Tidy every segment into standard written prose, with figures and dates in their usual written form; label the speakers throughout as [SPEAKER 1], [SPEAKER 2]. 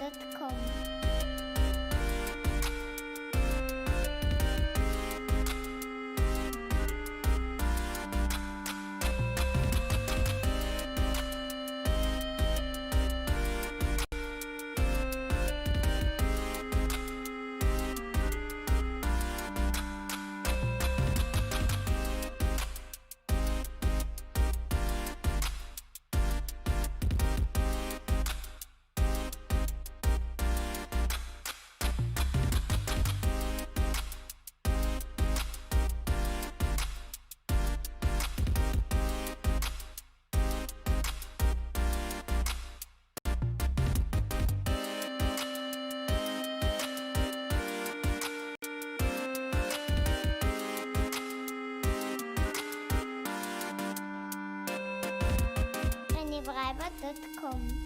[SPEAKER 1] Papa.com. Papa.com.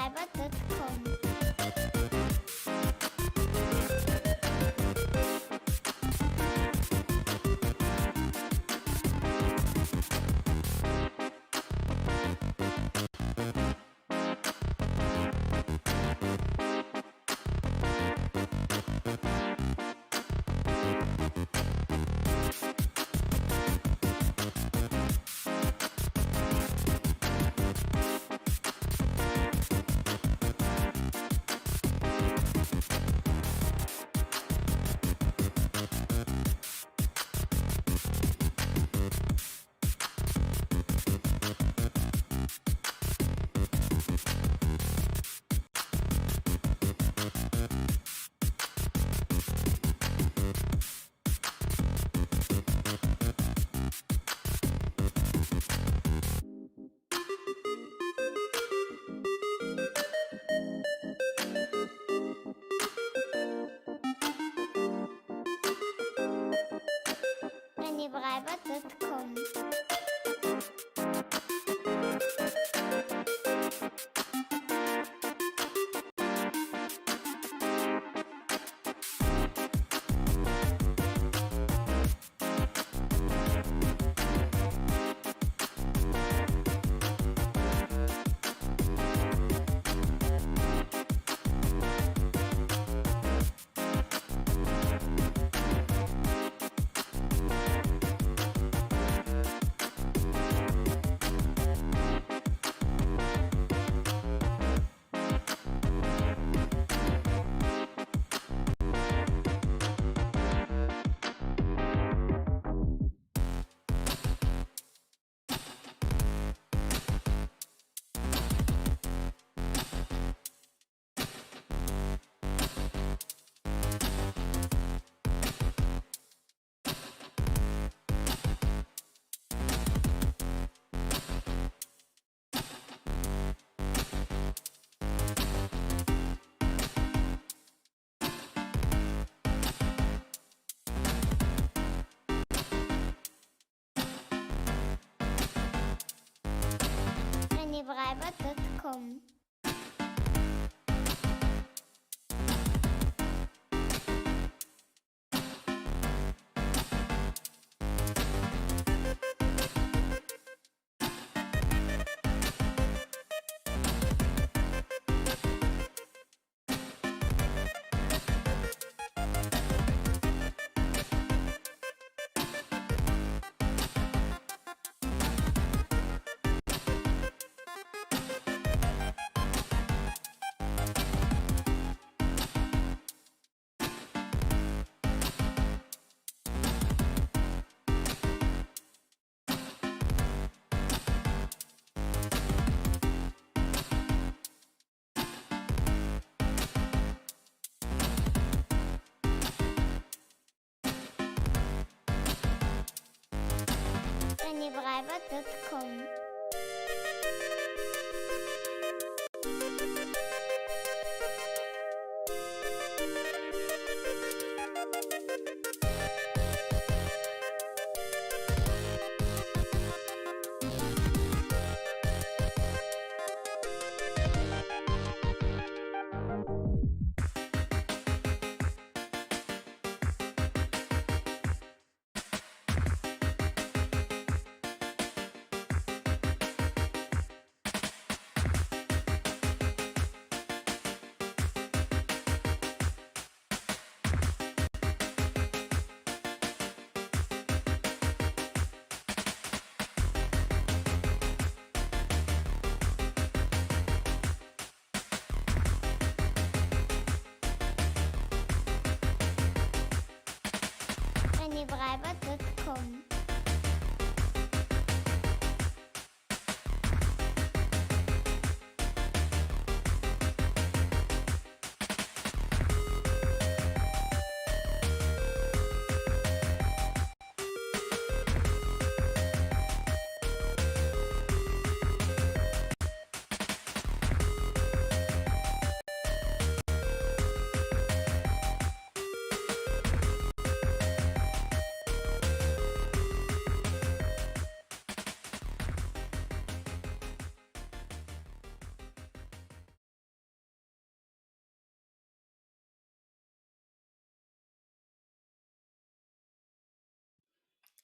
[SPEAKER 1] Papa.com. Papa.com. Papa.com. Schreiber.com. Schreiber.com.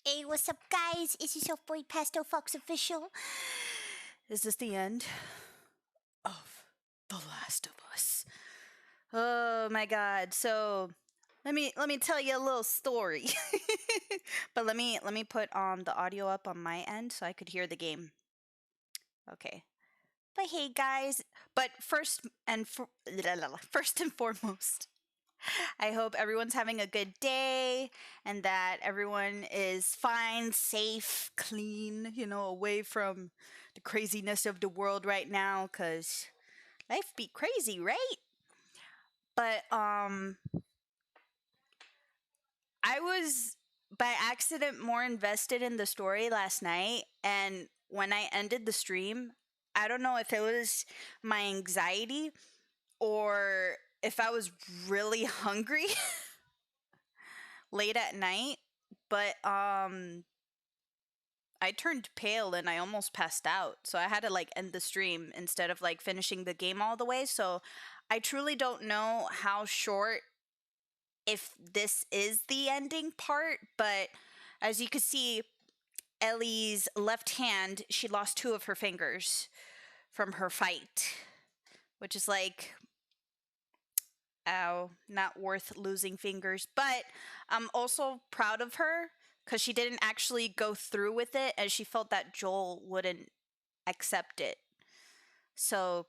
[SPEAKER 2] Hey, what's up, guys? This is your boy Pastel Fox Official. Is this the end of The Last of Us? Oh my god. So let me tell you a little story. But let me put the audio up on my end so I could hear the game. Okay. But hey guys, but first and foremost, I hope everyone's having a good day and that everyone is fine, safe, clean, away from the craziness of the world right now, cuz life be crazy, right? But I was by accident more invested in the story last night, and when I ended the stream, I don't know if it was my anxiety or if I was really hungry late at night, but I turned pale and I almost passed out. So I had to like end the stream instead of like finishing the game all the way. So I truly don't know how short, if this is the ending part, but as you can see, Ellie's left hand, she lost two of her fingers from her fight, which is like, ow, not worth losing fingers. But I'm also proud of her because she didn't actually go through with it, and she felt that Joel wouldn't accept it. So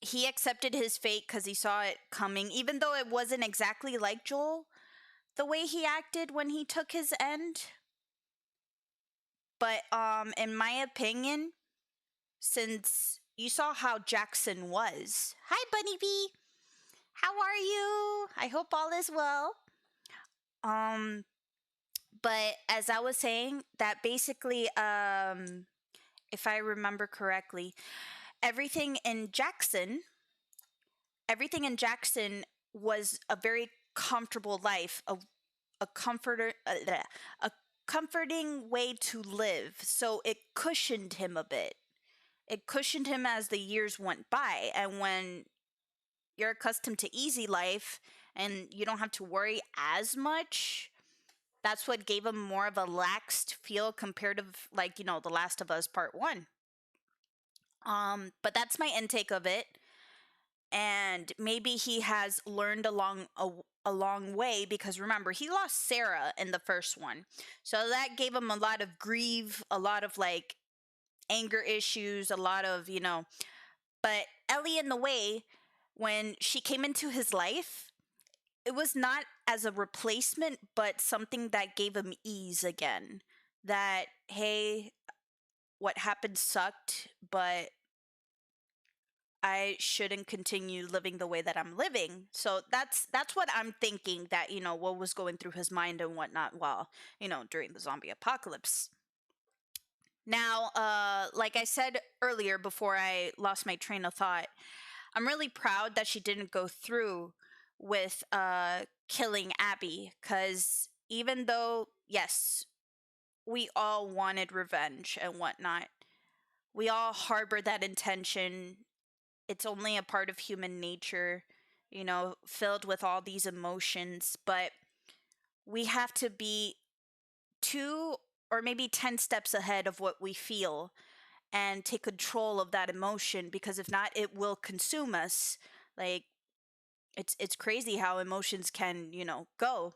[SPEAKER 2] he accepted his fate because he saw it coming, even though it wasn't exactly like Joel, the way he acted when he took his end. But in my opinion, since you saw how Jackson was. Hi, Bunny Bee. How are you? I hope all is well. But as I was saying, that basically, if I remember correctly, everything in Jackson was a very comfortable life, a comforter, a comforting way to live. So it cushioned him a bit. It cushioned him as the years went by, and when you're accustomed to easy life and you don't have to worry as much, that's what gave him more of a laxed feel compared to like, The Last of Us Part 1. But that's my intake of it. And maybe he has learned along a long way, because remember, he lost Sarah in the first one. So that gave him a lot of grief, a lot of like anger issues, a lot of, but Ellie, in the way, when she came into his life, it was not as a replacement, but something that gave him ease again. That, hey, what happened sucked, but I shouldn't continue living the way that I'm living. So that's what I'm thinking, that, what was going through his mind and whatnot while, during the zombie apocalypse. Now, like I said earlier before I lost my train of thought, I'm really proud that she didn't go through with killing Abby, because even though, yes, we all wanted revenge and whatnot, we all harbor that intention. It's only a part of human nature, filled with all these emotions, but we have to be two or maybe 10 steps ahead of what we feel and take control of that emotion, because if not, it will consume us. Like, it's crazy how emotions can, go.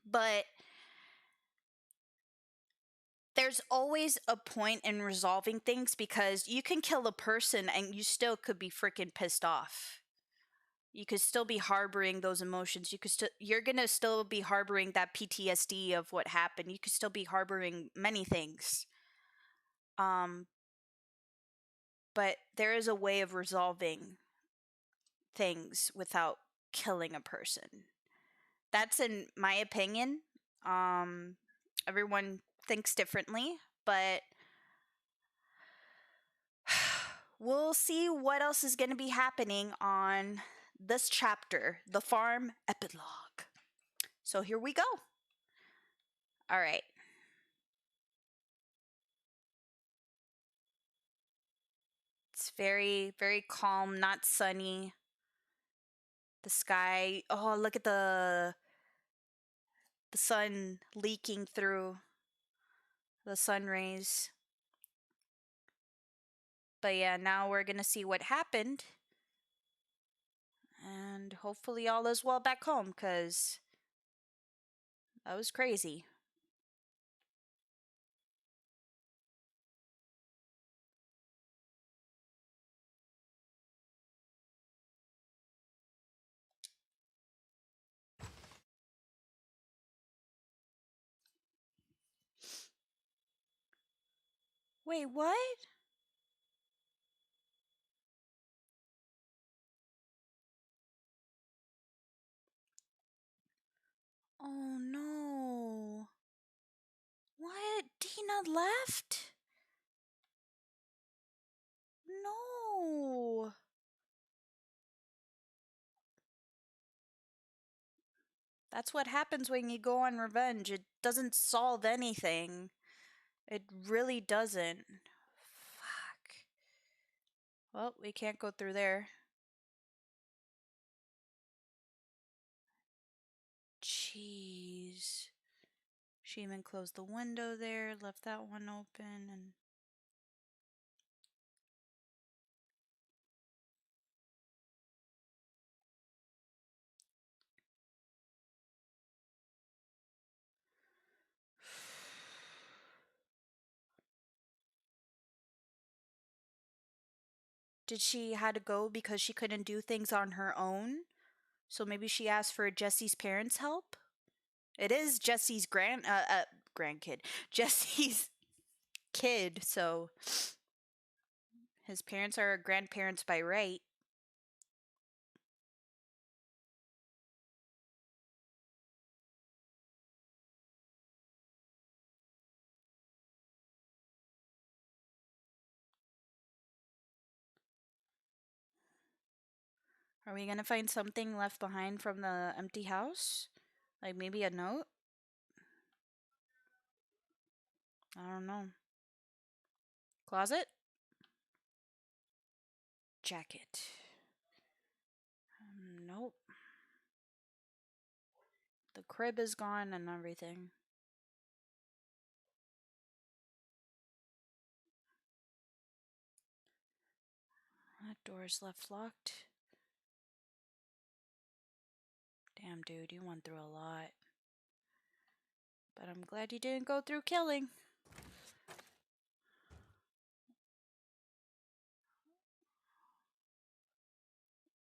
[SPEAKER 2] But there's always a point in resolving things, because you can kill a person and you still could be freaking pissed off. You could still be harboring those emotions. You're going to still be harboring that PTSD of what happened. You could still be harboring many things. Um but there is a way of resolving things without killing a person. That's in my opinion. Um, Everyone thinks differently, but we'll see what else is going to be happening on this chapter, the farm epilogue. So here we go. All right. It's very, very calm, not sunny. The sky, oh, look at the sun leaking through the sun rays. But yeah, now we're gonna see what happened. And hopefully all is well back home, because that was crazy. Wait, what? Oh no. What? Dina left? No. That's what happens when you go on revenge. It doesn't solve anything. It really doesn't. Fuck. Well, we can't go through there. Jeez. She even closed the window there, left that one open, and did she had to go because she couldn't do things on her own? So maybe she asked for Jesse's parents' help? It is Jesse's grandkid. Jesse's kid, so his parents are grandparents by right. Are we gonna find something left behind from the empty house? Like maybe a note? I don't know. Closet? Jacket. Nope. The crib is gone and everything. That door's left locked. Damn, dude, you went through a lot. But I'm glad you didn't go through killing.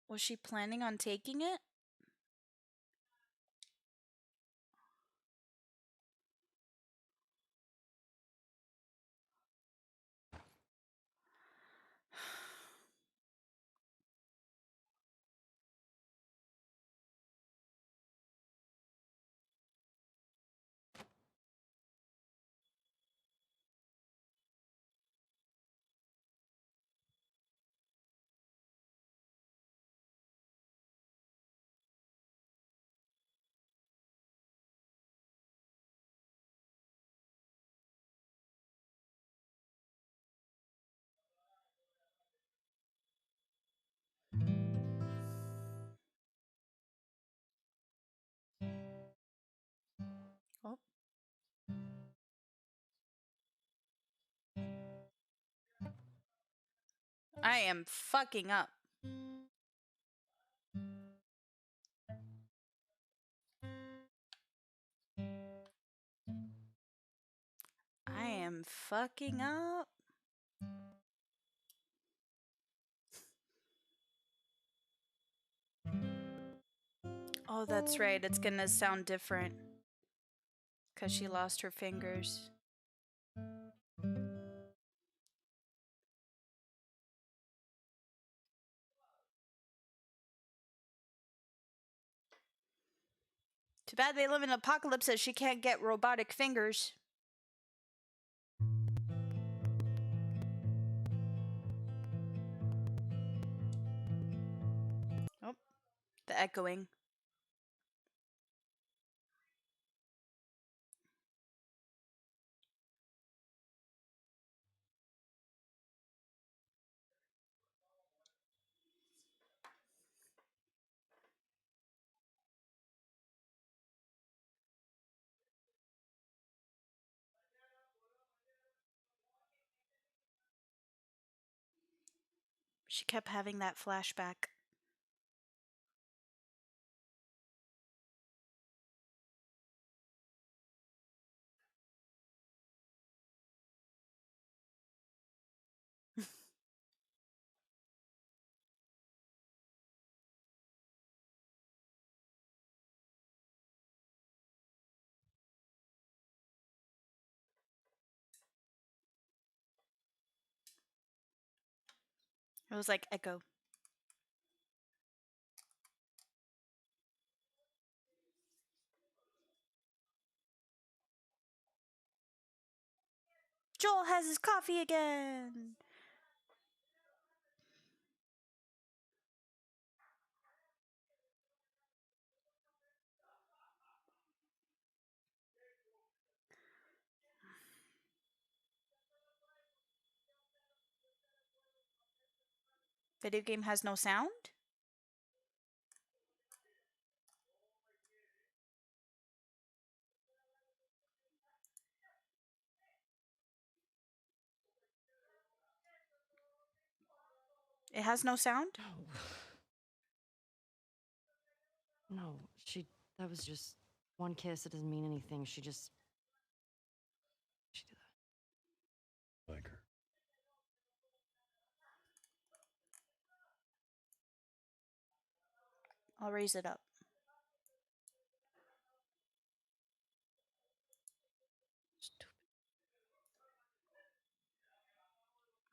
[SPEAKER 2] Was she planning on taking it? Oh. I am fucking up. I am fucking up. Oh, that's right. It's gonna sound different. Because she lost her fingers. Too bad they live in an apocalypse that she can't get robotic fingers. Oh, the echoing. She kept having that flashback. It was like echo. Joel has his coffee again. Video game has no sound? It has no sound?
[SPEAKER 3] No, that was just one kiss. It doesn't mean anything. She did that.
[SPEAKER 4] Like her.
[SPEAKER 2] I'll raise it up.
[SPEAKER 3] Stupid.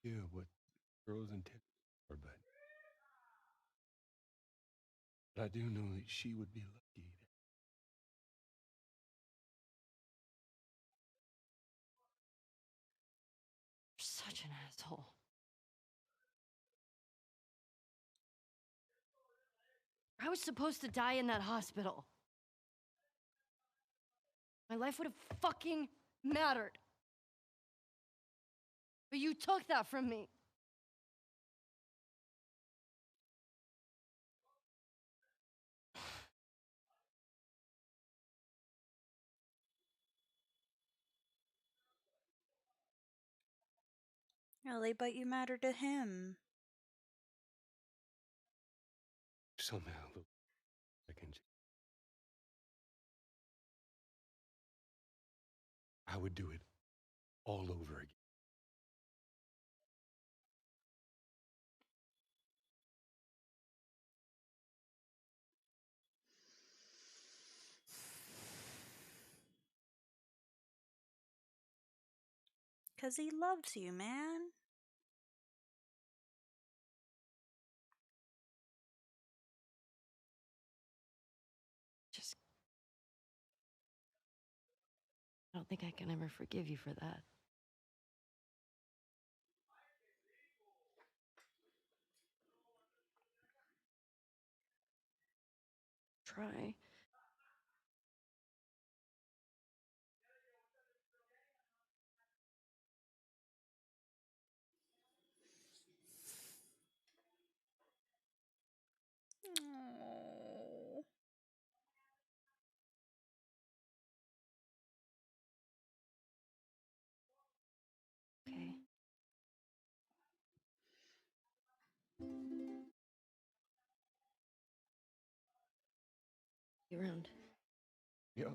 [SPEAKER 4] Yeah, what girls and tits are, but I do know that she would be lucky.
[SPEAKER 3] You're such an asshole. I was supposed to die in that hospital. My life would have fucking mattered. But you took that from me.
[SPEAKER 2] Really, but you matter to him.
[SPEAKER 4] Somehow, look, I would do it all over again.
[SPEAKER 2] Because he loves you, man.
[SPEAKER 3] Just. I don't think I can ever forgive you for that. Try.
[SPEAKER 2] Oh.
[SPEAKER 3] You around?
[SPEAKER 4] Yep.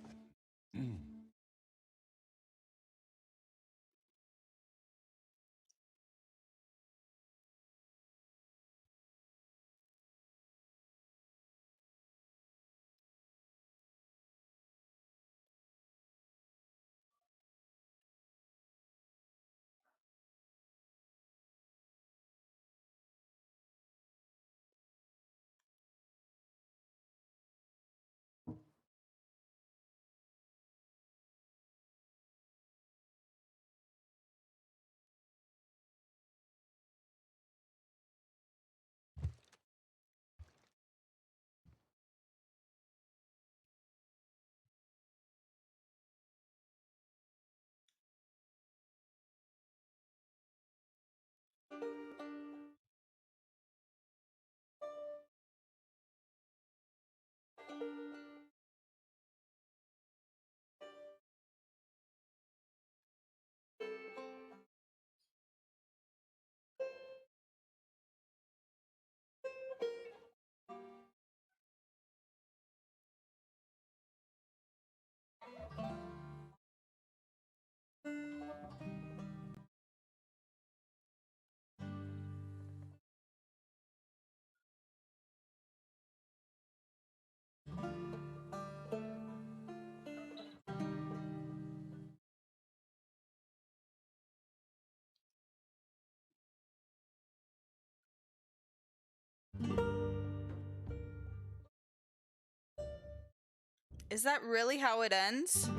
[SPEAKER 2] Is that really how it ends?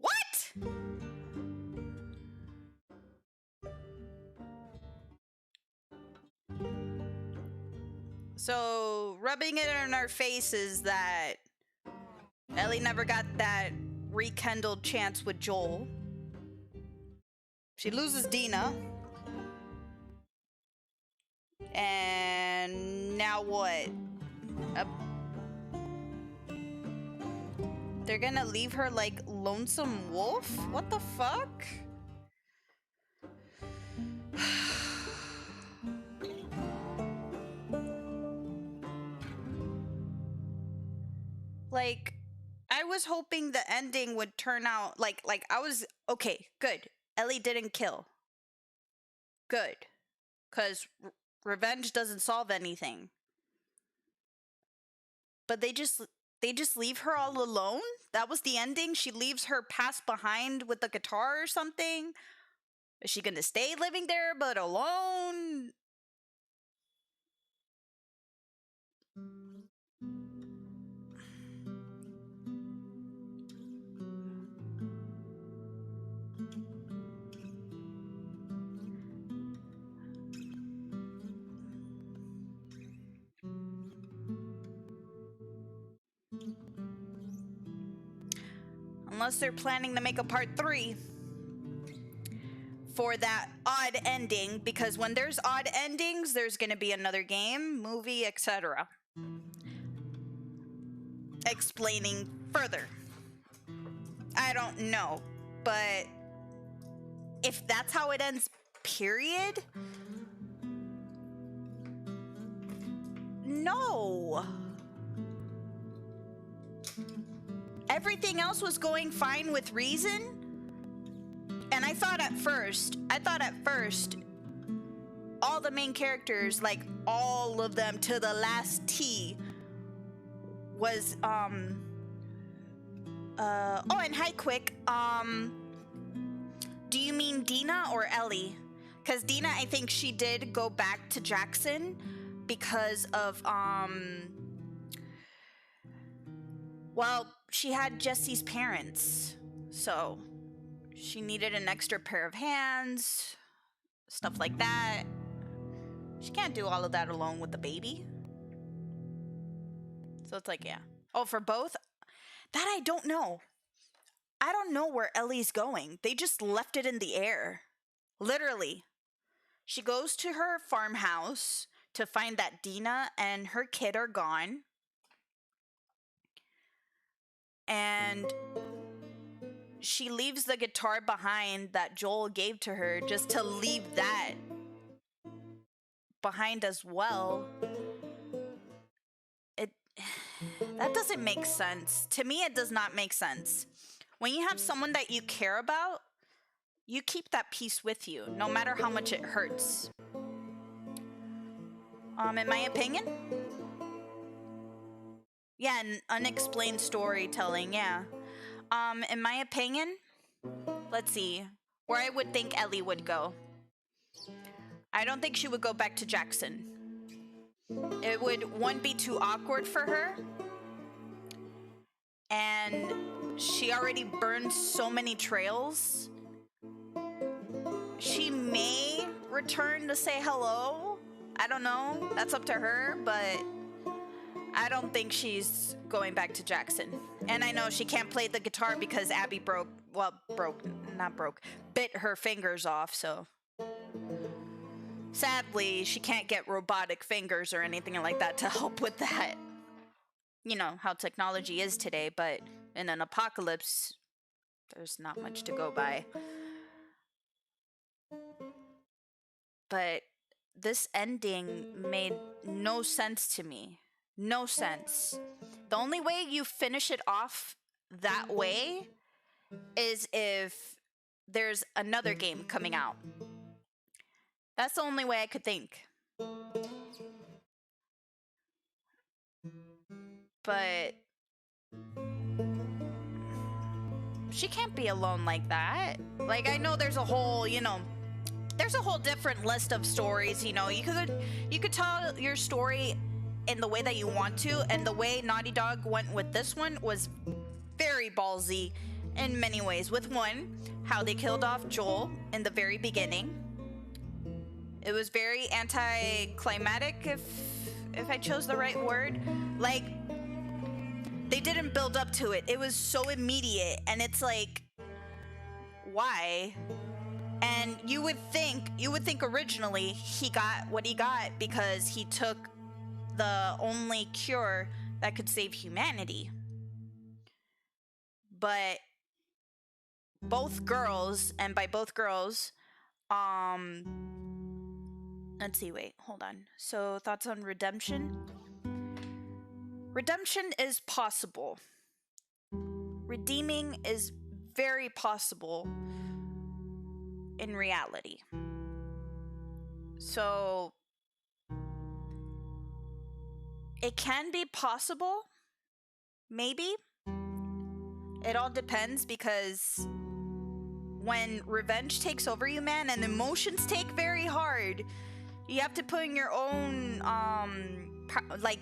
[SPEAKER 2] What? So, rubbing it in our faces that Ellie never got that rekindled chance with Joel. She loses Dina. And now what? They're gonna leave her like Lonesome Wolf? What the fuck? Like, I was hoping the ending would turn out like I was okay, good. Ellie didn't kill. Good. Cuz revenge doesn't solve anything. But they just leave her all alone? That was the ending? She leaves her past behind with the guitar or something? Is she going to stay living there but alone? Unless they're planning to make a part 3 for that odd ending, because when there's odd endings, there's going to be another game, movie, etc. explaining further. I don't know, but if that's how it ends, period, no. Everything else was going fine with reason. And I thought at first, all the main characters, like all of them to the last T, was, oh, and hi, Quick. Do you mean Dina or Ellie? Because Dina, I think she did go back to Jackson because of, well, she had Jesse's parents, so she needed an extra pair of hands, stuff like that. She can't do all of that alone with the baby. So it's like, yeah. Oh, for both? That I don't know. I don't know where Ellie's going. They just left it in the air. Literally. She goes to her farmhouse to find that Dina and her kid are gone. and she leaves the guitar behind that Joel gave to her just to leave that behind as well. That doesn't make sense. To me, it does not make sense. When you have someone that you care about, you keep that piece with you, no matter how much it hurts. In my opinion? Yeah, an unexplained storytelling, yeah. In my opinion, let's see, where I would think Ellie would go. I don't think she would go back to Jackson. It would, one, be too awkward for her, and she already burned so many trails. She may return to say hello. I don't know. That's up to her, but I don't think she's going back to Jackson. And I know she can't play the guitar because Abby bit her fingers off, so sadly, she can't get robotic fingers or anything like that to help with that. You know how technology is today, but in an apocalypse, there's not much to go by. But this ending made no sense to me. No sense. The only way you finish it off that way is if there's another game coming out. That's the only way I could think. But she can't be alone like that. Like, I know there's a whole, there's a whole different list of stories, you could tell your story in the way that you want to, and the way Naughty Dog went with this one was very ballsy in many ways. With one, how they killed off Joel in the very beginning. It was very anticlimactic, if I chose the right word. Like, they didn't build up to it. It was so immediate, and it's like, why? And you would think originally he got what he got because he took the only cure that could save humanity. But both girls, and by both girls, let's see, wait, hold on. So, thoughts on redemption? Redemption is possible. Redeeming is very possible in reality. So, it can be possible, maybe. It all depends, because when revenge takes over you, man, and emotions take very hard, you have to put in your own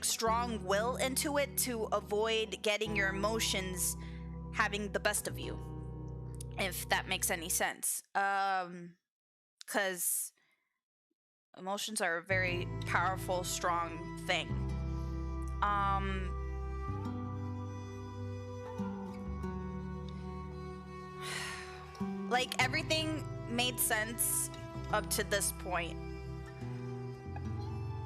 [SPEAKER 2] strong will into it to avoid getting your emotions having the best of you, if that makes any sense. Because emotions are a very powerful, strong thing. Like, everything made sense up to this point.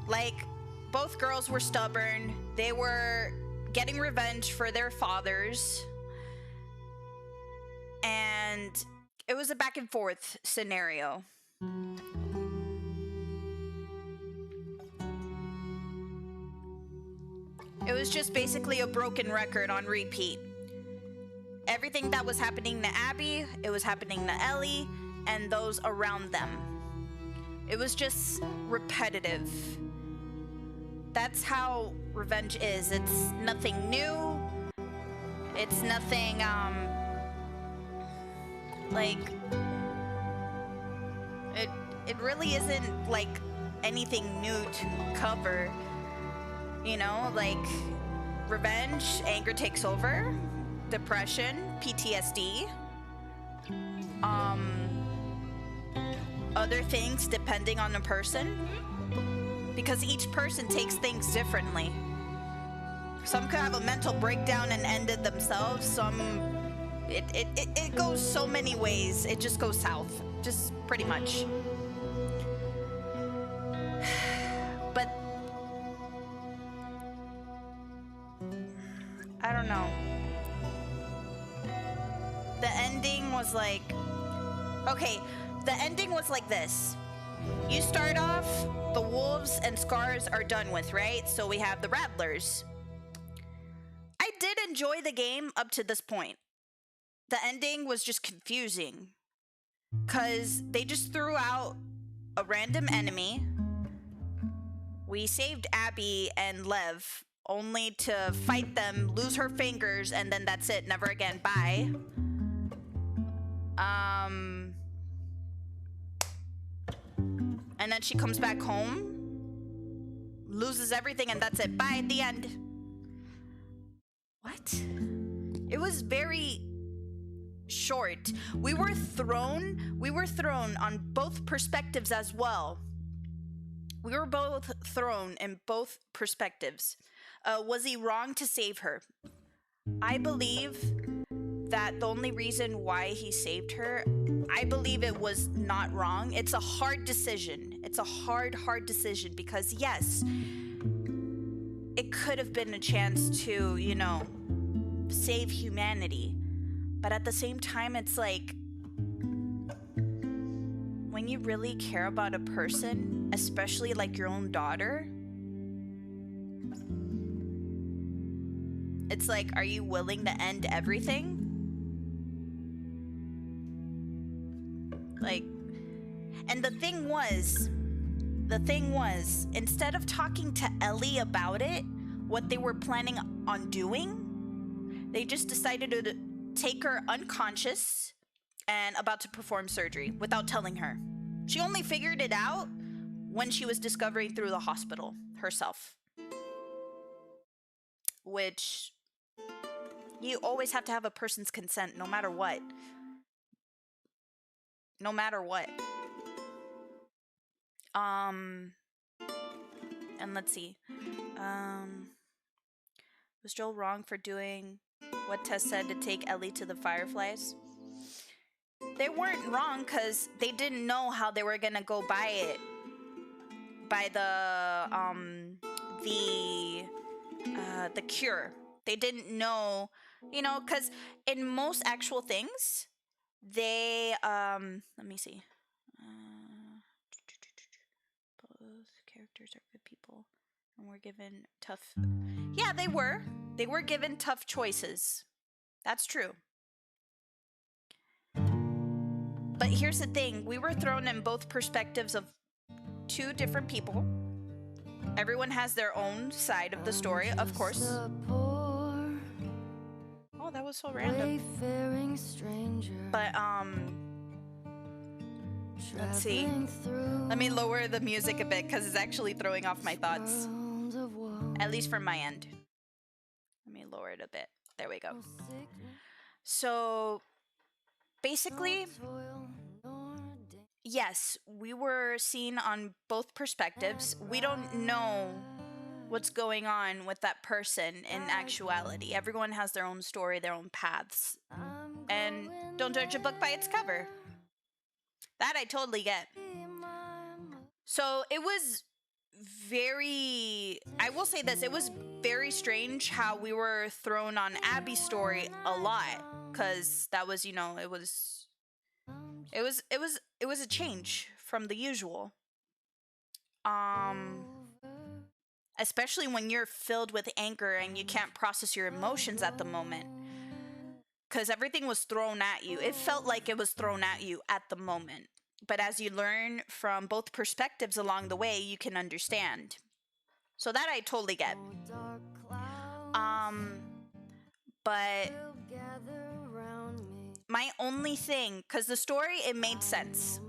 [SPEAKER 2] Like, both girls were stubborn. They were getting revenge for their fathers. And it was a back and forth scenario. It was just basically a broken record on repeat. Everything that was happening to Abby, it was happening to Ellie and those around them. It was just repetitive. That's how revenge is. It's nothing new. It's nothing, it really isn't, like, anything new to cover. Like, revenge, anger takes over, depression, PTSD, other things depending on the person, because each person takes things differently. Some could have a mental breakdown and end it themselves. Some, it goes so many ways. It just goes south, just pretty much. But I don't know. ending was like... Okay, the ending was like this. You start off, the wolves and scars are done with, right? So we have the rattlers. I did enjoy the game up to this point. The ending was just confusing. Because they just threw out a random enemy. We saved Abby and Lev, only to fight them, lose her fingers, and then that's it. Never again. Bye. And then she comes back home, loses everything, and that's it. Bye at the end. What? It was very short. We were thrown on both perspectives as well. We were both thrown in both perspectives. Was he wrong to save her? I believe that the only reason why he saved her, I believe it was not wrong. It's a hard decision. It's a hard decision because yes, it could have been a chance to, you know, save humanity. But at the same time, it's like, when you really care about a person, especially like your own daughter, it's like, are you willing to end everything? Like, and the thing was, instead of talking to Ellie about it, what they were planning on doing, they just decided to take her unconscious and about to perform surgery without telling her. She only figured it out when she was discovering through the hospital herself. Which, you always have to have a person's consent no matter what. No matter what. And let's see. Was Joel wrong for doing what Tess said to take Ellie to the Fireflies? They weren't wrong because they didn't know how they were gonna go by it. By the cure. They didn't know, you know, because in most actual things, they let me see. Both characters are good people and were given tough. Yeah, they were. They were given tough choices. That's true. But here's the thing, we were thrown in both perspectives of two different people. Everyone has their own side of the story, of course. Oh, that was so random. But let's see. Let me lower the music a bit because it's actually throwing off my thoughts. At least from my end. Let me lower it a bit. There we go. So basically, yes, we were seen on both perspectives. We don't know what's going on with that person in actuality. Everyone has their own story, their own paths. And don't judge a book by its cover. That I totally get. So it was I will say this, it was very strange how we were thrown on Abby's story a lot. Because that was, you know, it was a change from the usual. Especially when you're filled with anger and you can't process your emotions at the moment. Because everything was thrown at you. It felt like it was thrown at you at the moment. But as you learn from both perspectives along the way, you can understand. So that I totally get. But my only thing, because the story, it made sense.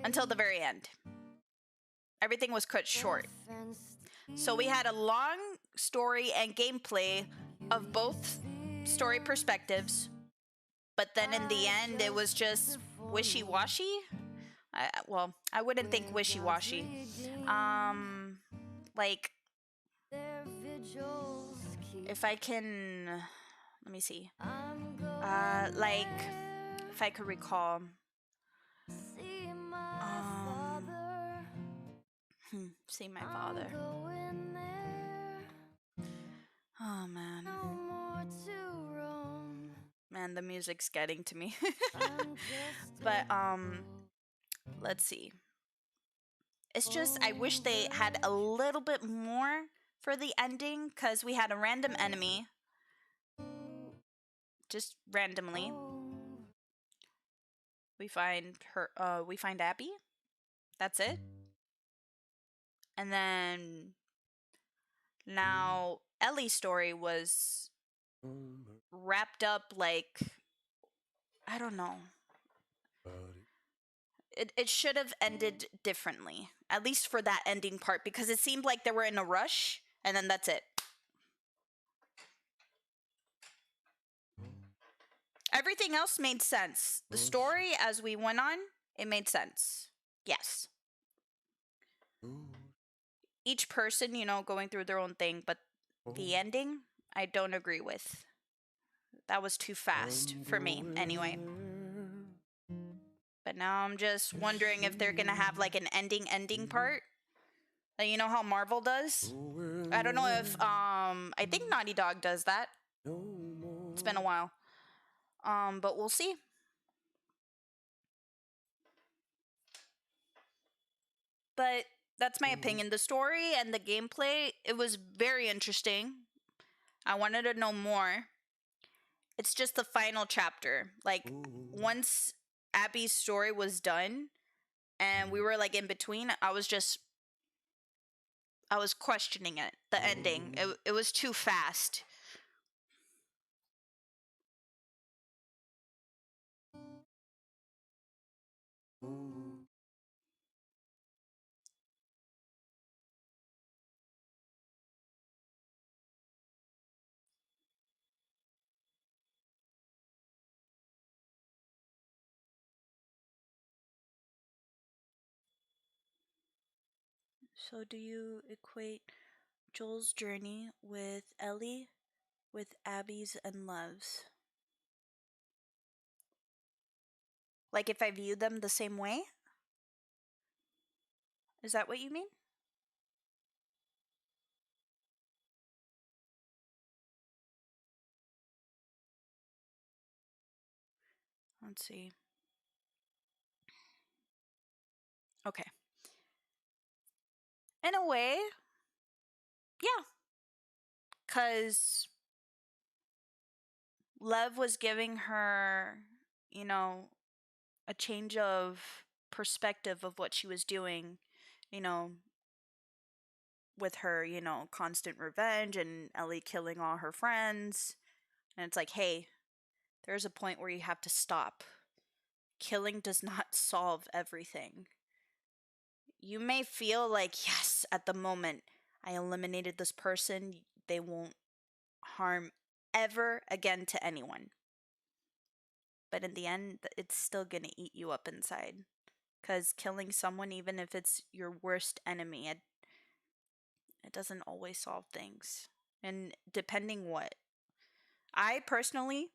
[SPEAKER 2] Until the very end. Everything was cut short. So we had a long story and gameplay of both story perspectives. But then in the end, it was just wishy-washy. Well, I wouldn't think wishy-washy. Like, if I can, let me see. Like, if I could recall. See my father. Oh man. Man, the music's getting to me.
[SPEAKER 3] I'm just
[SPEAKER 2] But
[SPEAKER 3] a
[SPEAKER 2] let's see. It's just I wish they had a little bit more for the ending because we had a random enemy just randomly. We find we find Abby. That's it. And then now Ellie's story was wrapped up like I don't know. It should have ended differently, at least for that ending part, because it seemed like they were in a rush, and then that's it. Everything else made sense. The story, as we went on, it made sense. Yes. Each person, you know, going through their own thing, but the ending, I don't agree with. That was too fast for me, anyway. But now I'm just wondering if they're gonna have like an ending part. Like, you know how Marvel does? I don't know if I think Naughty Dog does that. It's been a while. But we'll see. But that's my opinion. The story and the gameplay, it was very interesting. I wanted to know more. It's just the final chapter. Like once Abby's story was done and we were like in between, I was questioning it, the ending. It was too fast. So do you equate Joel's journey with Ellie with Abby's and Love's? Like if I view them the same way? Is that what you mean? Let's see. Okay. In a way, yeah. Because Lev was giving her, you know, a change of perspective of what she was doing, you know, with her, you know, constant revenge and Ellie killing all her friends. And it's like, hey, there's a point where you have to stop. Killing does not solve everything. You may feel like, yes, at the moment, I eliminated this person, they won't harm ever again to anyone. But in the end, it's still gonna eat you up inside. Because killing someone, even if it's your worst enemy, it doesn't always solve things. And depending what. I personally,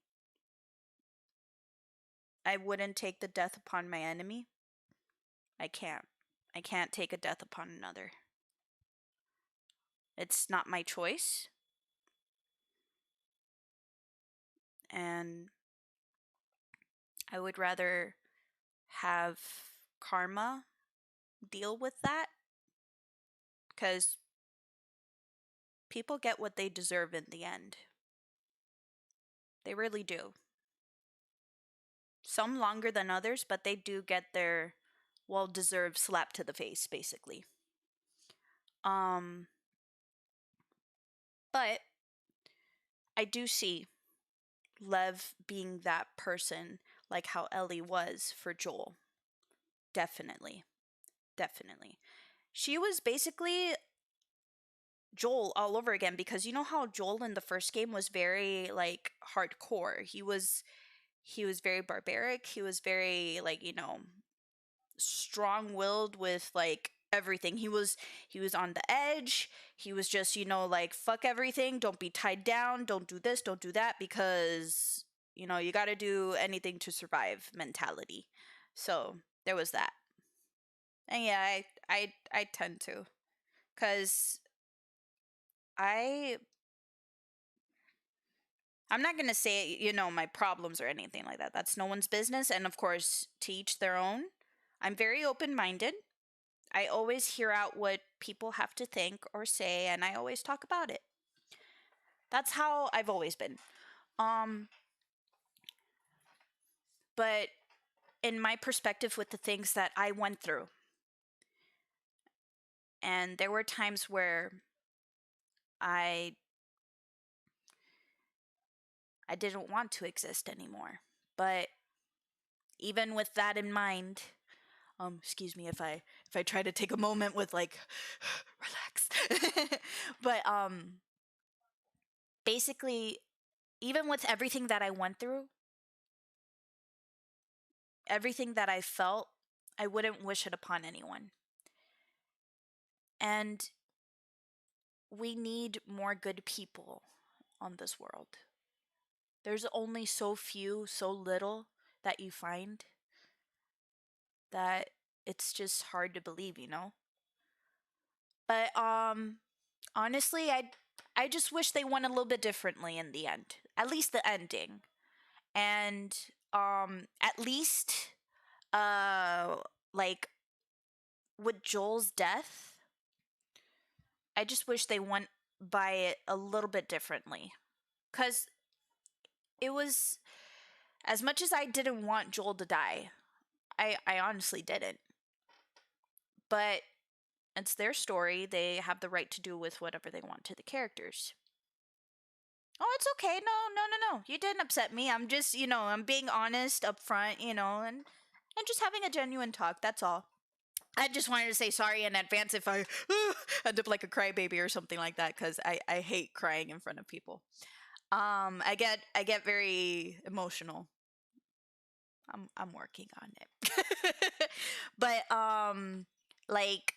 [SPEAKER 2] I wouldn't take the death upon my enemy. I can't. I can't take a death upon another. It's not my choice. And I would rather have karma deal with that. Because people get what they deserve in the end. They really do. Some longer than others, but they do get their well-deserved slap to the face, basically. Um, but I do see Lev being that person, like how Ellie was for Joel. Definitely. Definitely. She was basically Joel all over again because you know how Joel in the first game was very like hardcore. He was very barbaric. He was very like, you know, strong-willed with like everything. He was on the edge. He was just, you know, like fuck everything. Don't be tied down. Don't do this, don't do that because you know, you got to do anything to survive mentality. So, there was that. And yeah, I tend to cuz I I'm not going to say, you know, my problems or anything like that. That's no one's business. And of course, to each their own. I'm very open minded. I always hear out what people have to think or say, and I always talk about it. That's how I've always been. Um, but in my perspective with the things that I went through, and there were times where I I didn't want to exist anymore. But even with that in mind, excuse me if I try to take a moment with like relax. But basically even with everything that I went through, everything that I felt, I wouldn't wish it upon anyone. And we need more good people on this world. There's only so few, so little that you find that it's just hard to believe, you know? But honestly, I just wish they went a little bit differently in the end. At least the ending. And at least uh like with Joel's death, I just wish they went by it a little bit differently. Cuz it was, as much as I didn't want Joel to die, I honestly didn't. But it's their story. They have the right to do with whatever they want to the characters. Oh, it's okay. No, no, no, no. You didn't upset me. I'm just, you know, I'm being honest up front, you know, and just having a genuine talk. That's all. I just wanted to say sorry in advance if I end up like a crybaby or something like that, because I hate crying in front of people. I get very emotional. I'm working on it. But like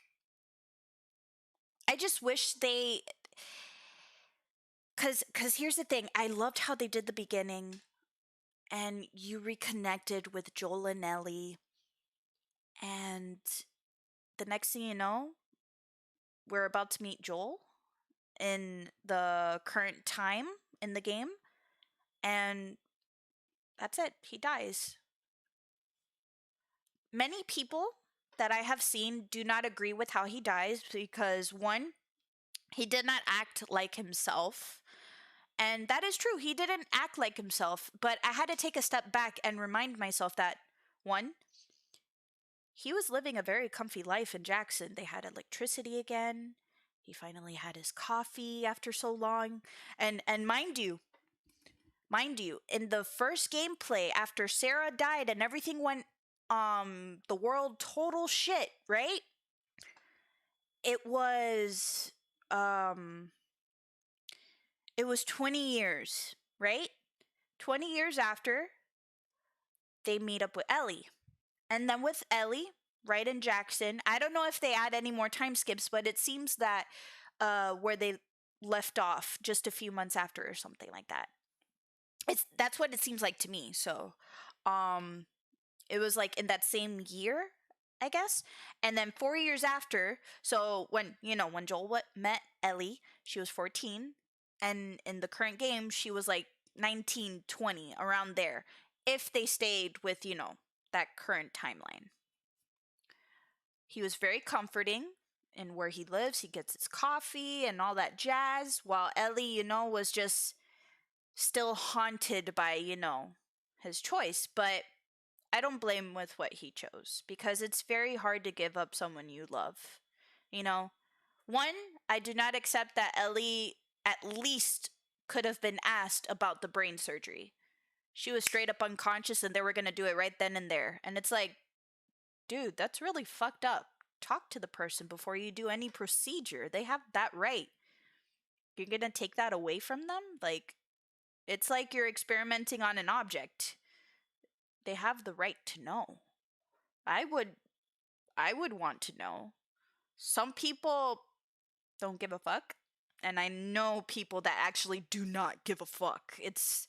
[SPEAKER 2] I just wish they, cuz here's the thing. I loved how they did the beginning and you reconnected with Joel and Ellie, and the next thing you know, we're about to meet Joel in the current time in the game, and that's it. He dies. Many people that I have seen do not agree with how he dies because, one, he did not act like himself. And that is true. He didn't act like himself, but I had to take a step back and remind myself that, one, he was living a very comfy life in Jackson. They had electricity again. He finally had his coffee after so long. And mind you, in the first gameplay after Sarah died and everything went the world total shit, right? It was um it was 20 years, right? 20 years after they meet up with Ellie. And then with Ellie, right in Jackson, I don't know if they add any more time skips, but it seems that where they left off just a few months after or something like that. That's what it seems like to me. So, um it was like in that same year, I guess. And then 4 years after, so when, you know, when Joel met Ellie, she was 14, and in the current game she was like 19, 20, around there, if they stayed with, you know, that current timeline. He was very comforting in where he lives. He gets his coffee and all that jazz, while Ellie, you know, was just still haunted by, you know, his choice. But I don't blame with what he chose, because it's very hard to give up someone you love. You know, one, I do not accept that Ellie at least could have been asked about the brain surgery. She was straight up unconscious and they were going to do it right then and there. And it's like, dude, that's really fucked up. Talk to the person before you do any procedure. They have that right. You're going to take that away from them? Like, it's like you're experimenting on an object. They have the right to know. I would I would want to know. Some people don't give a fuck, and I know people that actually do not give a fuck. It's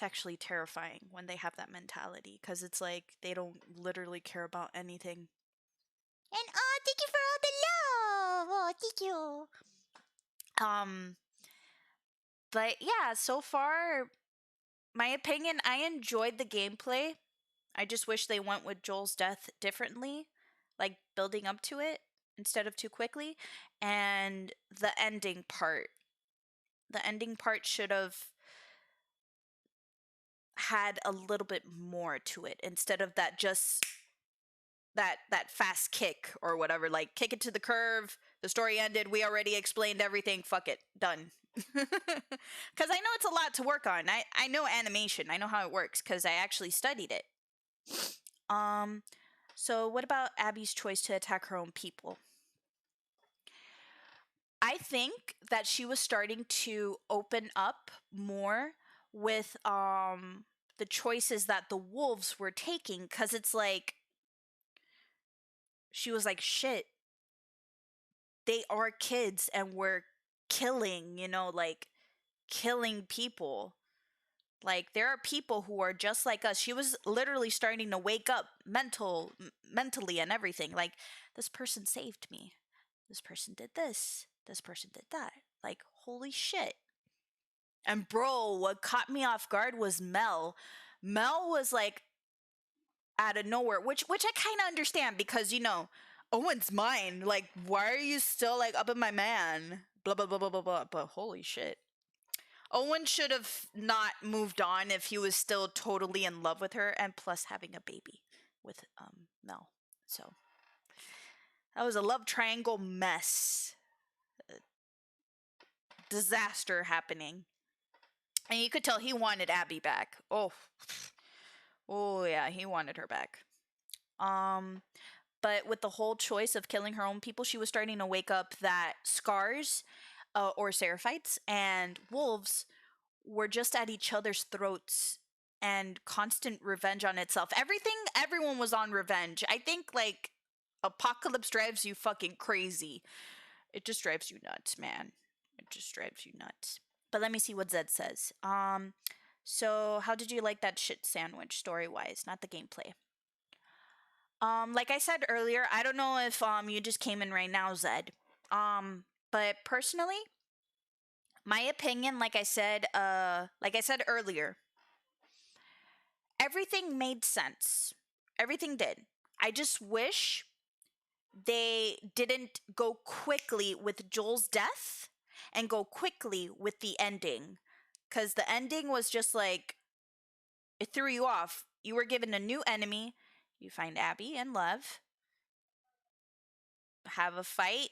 [SPEAKER 2] actually terrifying when they have that mentality, cuz it's like they don't literally care about anything. And oh, thank you for all the love. Oh, thank you. Um but yeah, so far my opinion, I enjoyed the gameplay. I just wish they went with Joel's death differently, like building up to it instead of too quickly. And the ending part. The ending part should have had a little bit more to it instead of that just that fast kick or whatever, like kick it to the curve, the story ended, we already explained everything, fuck it, done. Because I know it's a lot to work on. I know animation, I know how it works because I actually studied it. So what about Abby's choice to attack her own people? I think that she was starting to open up more with the choices that the wolves were taking, because it's like she was like, shit, they are kids and we're killing, like killing people. Like there are people who are just like us. She was literally starting to wake up mentally and everything. Like, this person saved me. This person did this. This person did that. Like, holy shit. And bro, what caught me off guard was Mel. Mel was like out of nowhere, which I kind of understand because Owen's mine. Like, why are you still like up in my man? Blah blah blah blah blah blah. But holy shit, Owen should have not moved on if he was still totally in love with her, and plus having a baby with Mel. So that was a love triangle mess, disaster happening, and you could tell he wanted Abby back. Oh yeah, he wanted her back. But with the whole choice of killing her own people, she was starting to wake up that scars, or Seraphites and wolves were just at each other's throats and constant revenge on itself. Everyone was on revenge. I think like Apocalypse drives you fucking crazy. It just drives you nuts, man. It just drives you nuts. But let me see what Zed says. So how did you like that shit sandwich story-wise, not the gameplay? Like I said earlier, I don't know if you just came in right now, Zed. But personally, my opinion, like I said earlier, everything made sense. Everything did. I just wish they didn't go quickly with Joel's death and go quickly with the ending. Because the ending was just like, it threw you off. You were given a new enemy. You find Abby and Lev, have a fight,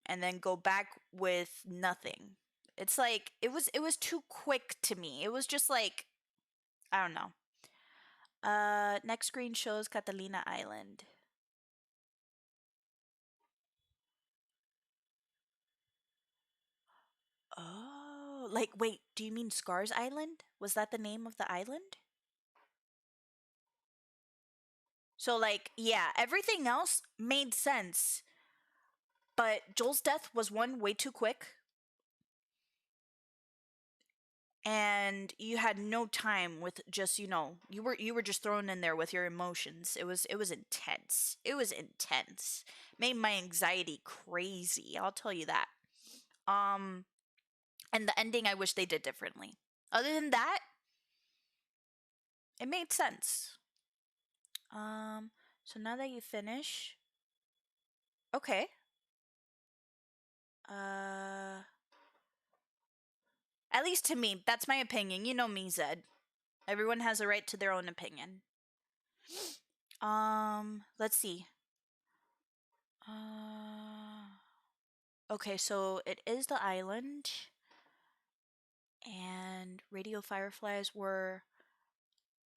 [SPEAKER 2] and then go back with nothing. It's like it was too quick to me. It was just like, I don't know. Next screen shows Catalina Island. Oh, like wait, do you mean Scars Island? Was that the name of the island? So like, yeah, everything else made sense. But Joel's death was one way too quick. And you had no time with just, you were just thrown in there with your emotions. It was intense. It was intense. Made my anxiety crazy. I'll tell you that. Um and the ending I wish they did differently. Other than that, it made sense. So now that you finish, okay. Uh at least to me, that's my opinion. You know me, Zed. Everyone has a right to their own opinion. Let's see. Okay, so it is the island, and radio fireflies were.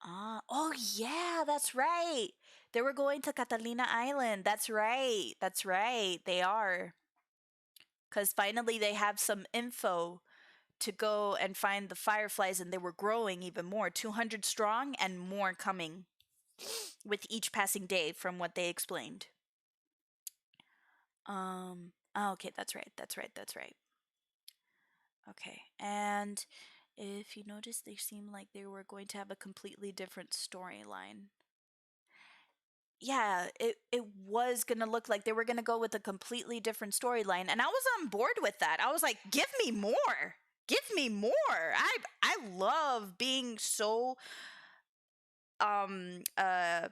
[SPEAKER 2] Oh yeah, that's right. They were going to Catalina Island. That's right. That's right. They are. Because finally they have some info to go and find the fireflies, and they were growing even more, 200 strong and more coming with each passing day, from what they explained. Okay, that's right. That's right. That's right. Okay, and if you notice, they seem like they were going to have a completely different storyline. Yeah, it was gonna look like they were gonna go with a completely different storyline, and I was on board with that. I was like, give me more. give me more. I love being so um uh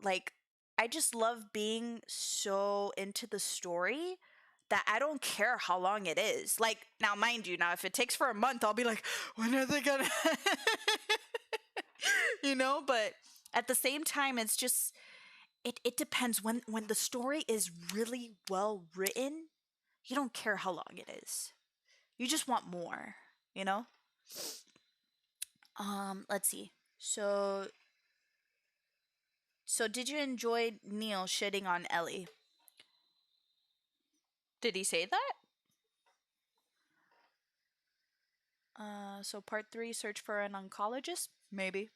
[SPEAKER 2] like I just love being so into the story that I don't care how long it is. Like, now mind you, now if it takes for a month, I'll be like, when are they gonna you know, but at the same time it's just it depends. When the story is really well written, you don't care how long it is. You just want more, you know? Let's see. So did you enjoy Neil shitting on Ellie? Did he say that? So part 3, search for an oncologist? Maybe.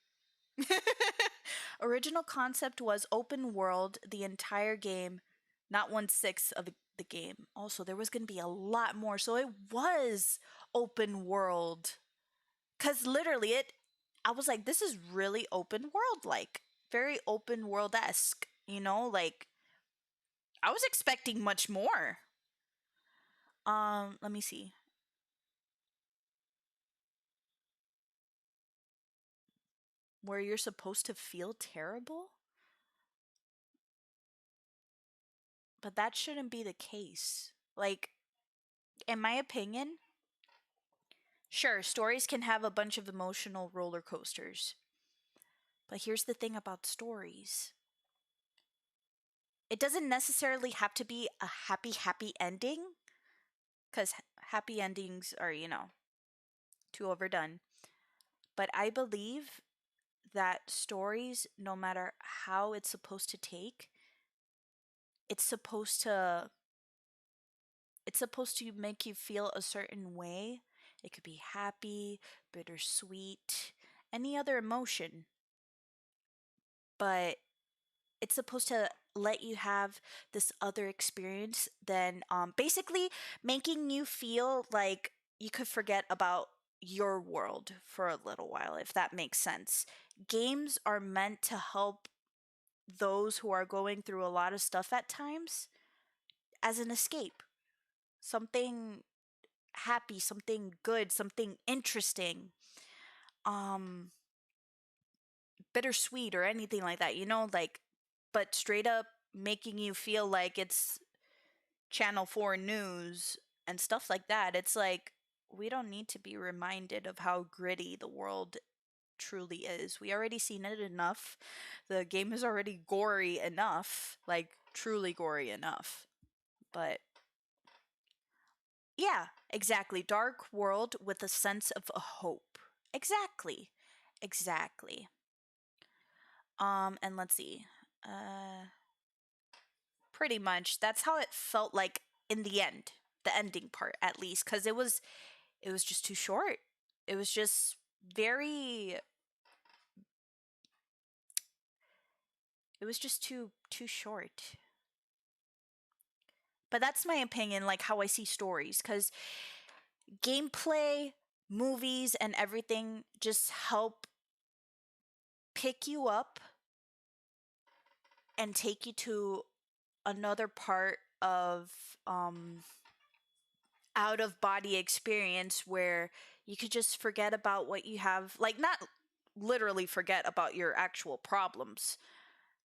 [SPEAKER 2] Original concept was open world the entire game, not 1/6 of the game. Also, there was going to be a lot more, so it was open world. Cause literally I was like, this is really open world, like very open world esque. You know, like I was expecting much more. Let me see. Where you're supposed to feel terrible? But that shouldn't be the case. Like, in my opinion, sure, stories can have a bunch of emotional roller coasters. But here's the thing about stories. It doesn't necessarily have to be a happy ending, because happy endings are, too overdone. But I believe that stories, no matter how it's supposed to take, it's supposed to make you feel a certain way. It could be happy, bittersweet, any other emotion. But it's supposed to let you have this other experience than basically making you feel like you could forget about your world for a little while, if that makes sense. Games are meant to help those who are going through a lot of stuff at times as an escape. Something happy, something good, something interesting, um, bittersweet, or anything like that, like, but straight up making you feel like it's Channel 4 news and stuff like that. It's like, we don't need to be reminded of how gritty the world truly is. We already seen it enough. The game is already gory enough, like truly gory enough. But yeah, exactly. Dark world with a sense of a hope. Exactly. Exactly. And let's see. Uh Pretty much that's how it felt like in the end. The ending part, at least, cuz it was just too short. It was just very it was just too short. But that's my opinion, like how I see stories, cuz gameplay, movies, and everything just help pick you up and take you to another part of out of body experience where you could just forget about what you have, like, not literally forget about your actual problems.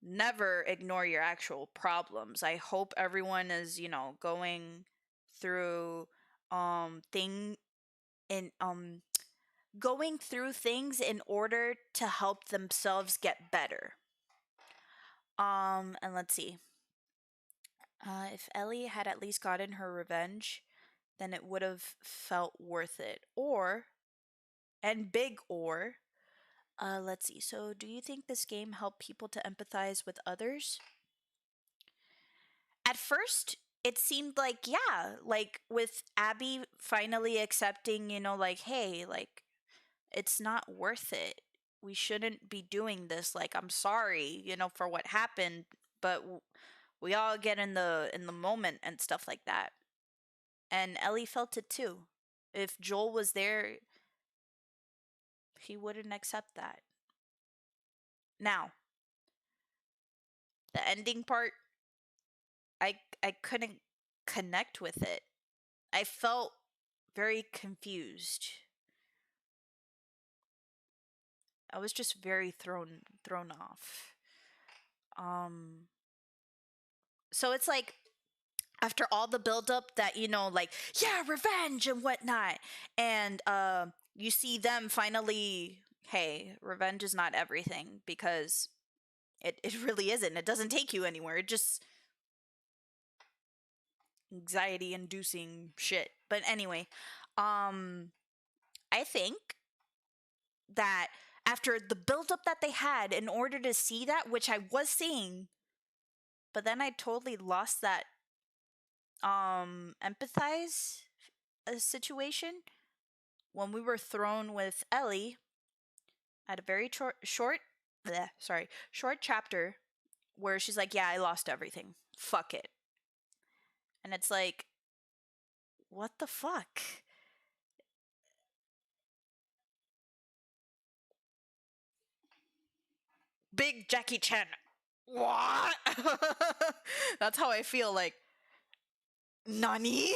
[SPEAKER 2] Never ignore your actual problems. I hope everyone is, going through thing in going through things in order to help themselves get better. And let's see. If Ellie had at least gotten her revenge, then it would have felt worth it. And big let's see. So, do you think this game helped people to empathize with others? At first, it seemed like, yeah, like with Abby finally accepting, like, hey, like, it's not worth it. We shouldn't be doing this. Like, I'm sorry, for what happened, but we all get in the moment and stuff like that. And Ellie felt it too. If Joel was there, he wouldn't accept that. Now, the ending part, I couldn't connect with it. I felt very confused. I was just very thrown off. So it's like after all the buildup that, you know, like, yeah, revenge and whatnot, and you see them finally, hey, revenge is not everything, because it really isn't. It doesn't take you anywhere. It just anxiety inducing shit. But anyway, I think that after the buildup that they had in order to see that, which I was seeing, but then I totally lost that empathize situation when we were thrown with Ellie at a very short chapter where she's like, yeah, I lost everything, fuck it. And it's like, what the fuck? Big Jackie Chan. What? That's how I feel, like, nani?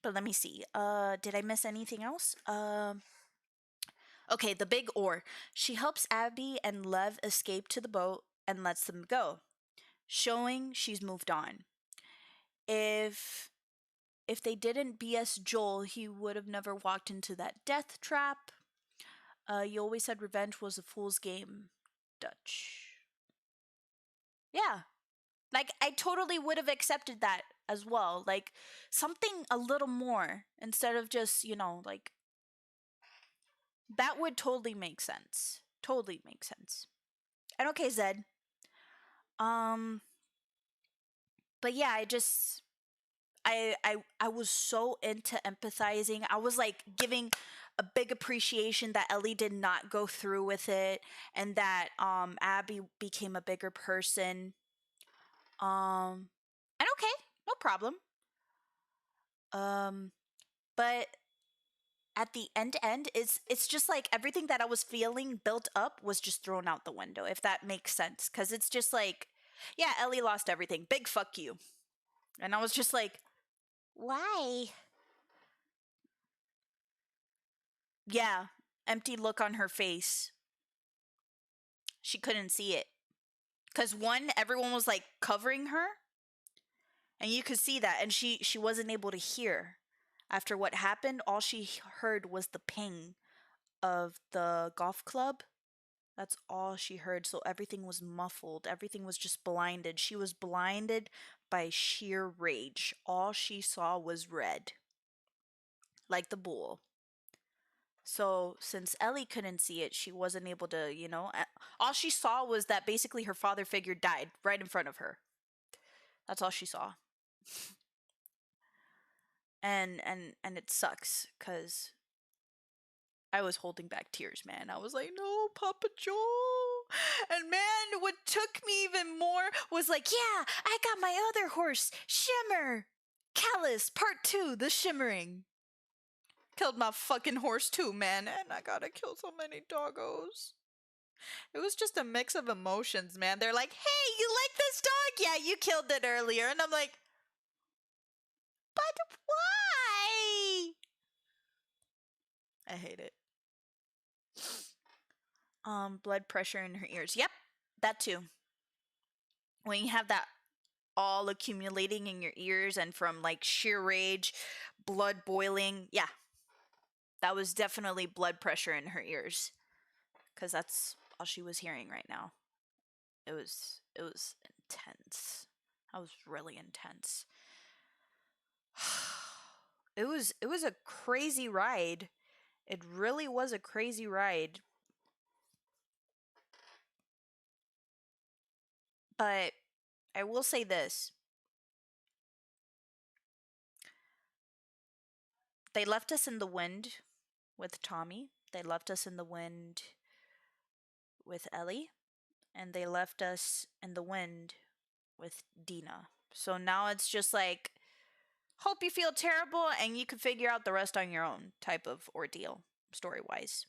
[SPEAKER 2] But let me see. Did I miss anything else? Okay, the big oar. She helps Abby and Lev escape to the boat and lets them go, showing she's moved on. If they didn't BS Joel, he would have never walked into that death trap. You always said revenge was a fool's game, Dutch. Yeah. Like, I totally would have accepted that as well. Like, something a little more instead of just, you know, like, that would totally make sense. Totally make sense. And okay, Zed. But yeah, I was so into empathizing. I was like giving a big appreciation that Ellie did not go through with it, and that Abby became a bigger person. And okay, no problem. But at the end, it's just like everything that I was feeling built up was just thrown out the window, if that makes sense. Because it's just like, yeah, Ellie lost everything. Big fuck you. And I was just like, why? Yeah, empty look on her face. She couldn't see it. Because one, everyone was like covering her, and you could see that, and she wasn't able to hear. After what happened, all she heard was the ping of the golf club. That's all she heard. So everything was muffled. Everything was just blinded. She was blinded by sheer rage. All she saw was red, like the bull. So since Ellie couldn't see it, she wasn't able to, you know, all she saw was that basically her father figure died right in front of her. That's all she saw. And it sucks cuz I was holding back tears, man. I was like, "No, Papa Joel." And man, what took me even more was like, "Yeah, I got my other horse, Shimmer. Callus, part 2, the shimmering." Killed my fucking horse too, man, and I gotta kill so many doggos. It was just a mix of emotions, man. They're like, "Hey, you like this dog? Yeah, you killed it earlier." And I'm like, "But why?" I hate it. Blood pressure in her ears. Yep, that too. When you have that all accumulating in your ears and from like sheer rage, blood boiling. Yeah, that was definitely blood pressure in her ears, because that's all she was hearing right now. It was intense. That was really intense. It was a crazy ride. It really was a crazy ride. But I will say this. They left us in the wind with Tommy. They left us in the wind with Ellie. And they left us in the wind with Dina. So now it's just like, hope you feel terrible and you can figure out the rest on your own type of ordeal, story wise.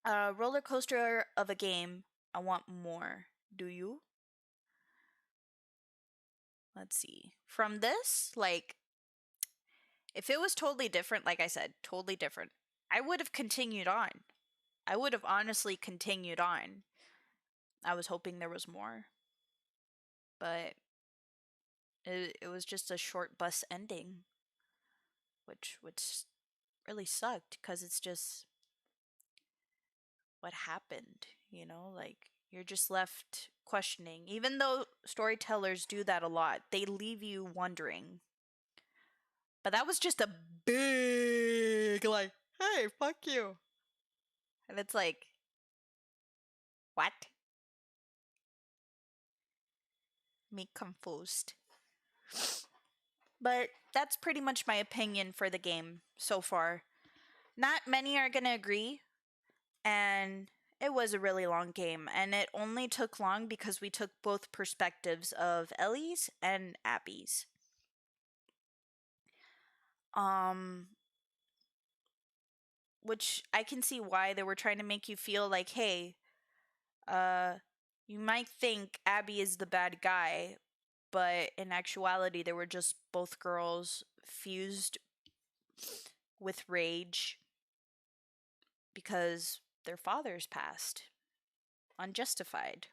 [SPEAKER 2] Roller coaster of a game. I want more. Do you? Let's see. From this, like, If it was totally different, like I said, totally different, I would have continued on. I would have honestly continued on. I was hoping there was more, but it was just a short bus ending, which really sucked because it's just what happened, you know? Like you're just left questioning. Even though storytellers do that a lot, they leave you wondering. But that was just a big like, hey, fuck you. And it's like, what? Me confused. But that's pretty much my opinion for the game so far. Not many are going to agree, and it was a really long game, and it only took long because we took both perspectives of Ellie's and Abby's. Um which I can see why they were trying to make you feel like, hey, uh you might think Abby is the bad guy, but in actuality they were just both girls fused with rage because their fathers passed unjustified.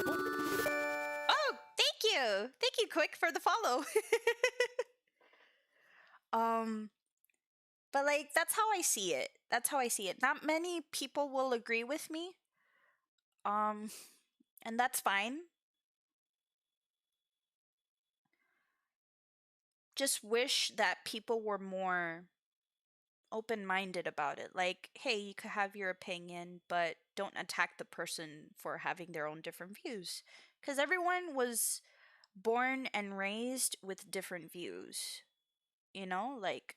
[SPEAKER 2] Oh, thank you. Thank you, Quick, for the follow. um, but like that's how I see it. That's how I see it. Not many people will agree with me. Um, and that's fine. Just wish that people were more open-minded about it. Like, hey, you could have your opinion, but don't attack the person for having their own different views. Because everyone was born and raised with different views, you know? Like,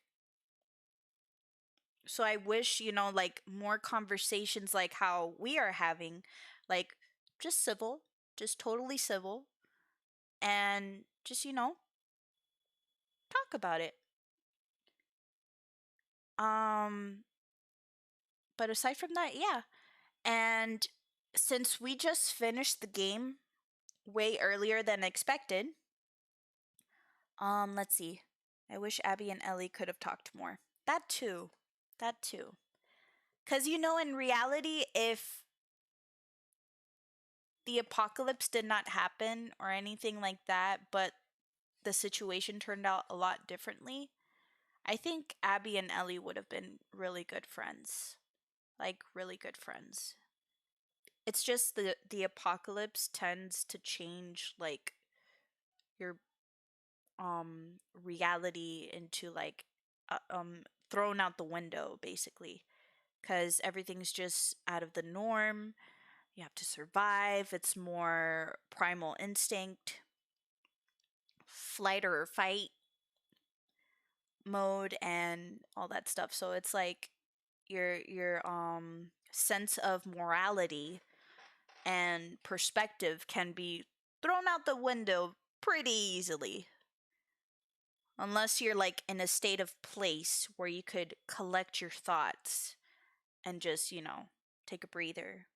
[SPEAKER 2] so I wish, like more conversations like how we are having, like just civil, just totally civil, and just, talk about it. Um, but aside from that, yeah. And since we just finished the game way earlier than expected, let's see. I wish Abby and Ellie could have talked more. That too. That too. Cuz in reality, if the apocalypse did not happen or anything like that, but the situation turned out a lot differently, I think Abby and Ellie would have been really good friends. Like really good friends. It's just the apocalypse tends to change like your reality into like thrown out the window basically, cuz everything's just out of the norm. You have to survive. It's more primal instinct, flight or fight mode and all that stuff. So it's like your sense of morality and perspective can be thrown out the window pretty easily. Unless you're like in a state of place where you could collect your thoughts and just, take a breather,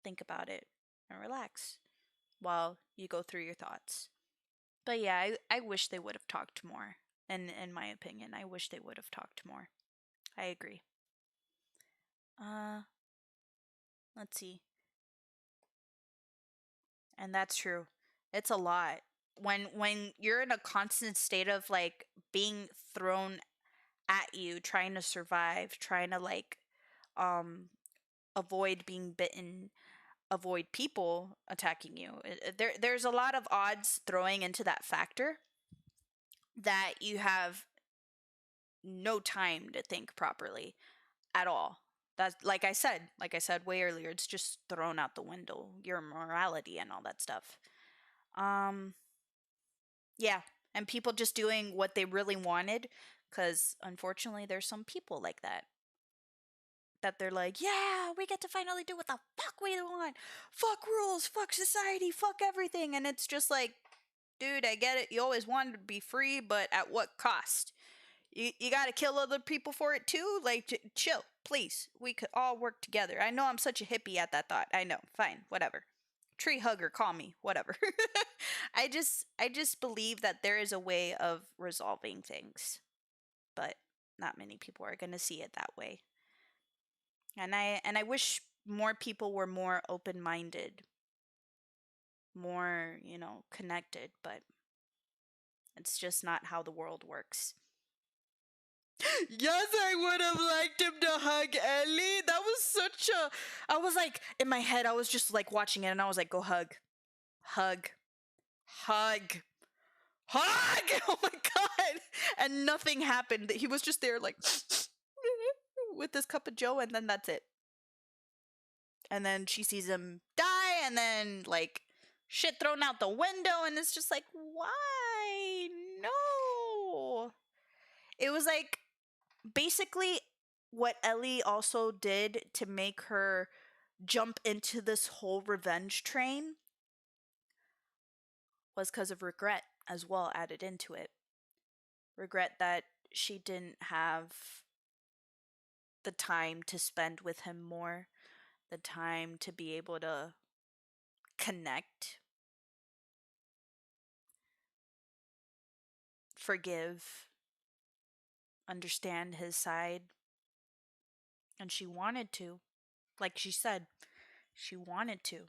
[SPEAKER 2] think about it, and relax while you go through your thoughts. But yeah, I wish they would have talked more. In my opinion, I wish they would have talked more. I agree. Uh, let's see. And that's true. It's a lot. When you're in a constant state of like being thrown at you, trying to survive, trying to like um avoid being bitten, avoid people attacking you. There's a lot of odds throwing into that factor that you have no time to think properly at all. That's like I said way earlier, it's just thrown out the window, your morality and all that stuff. Um yeah, and people just doing what they really wanted, cuz unfortunately there's some people like that they're like, yeah, we get to finally do what the fuck we want. Fuck rules, fuck society, fuck everything. And it's just like, dude, I get it. You always wanted to be free, but at what cost? You got to kill other people for it too? Like, chill, please. We could all work together. I know I'm such a hippie at that thought. I know. Fine, whatever. Tree hugger, call me, whatever. I just believe that there is a way of resolving things, but not many people are going to see it that way. And I wish more people were more open-minded, more, connected, but it's just not how the world works. Yes, I would have liked him to hug Ellie. That was such a. I was like, in my head, I was just like watching it and I was like, go hug. Hug. Hug. Hug! Oh my god! And nothing happened. He was just there, like, with this cup of joe, and then that's it. And then she sees him die, and then, like, shit thrown out the window, and it's just like, why? No. It was like basically what Ellie also did to make her jump into this whole revenge train was because of regret as well added into it. Regret that she didn't have the time to spend with him more, the time to be able to connect, forgive, understand his side. And she wanted to. Like she said, she wanted to.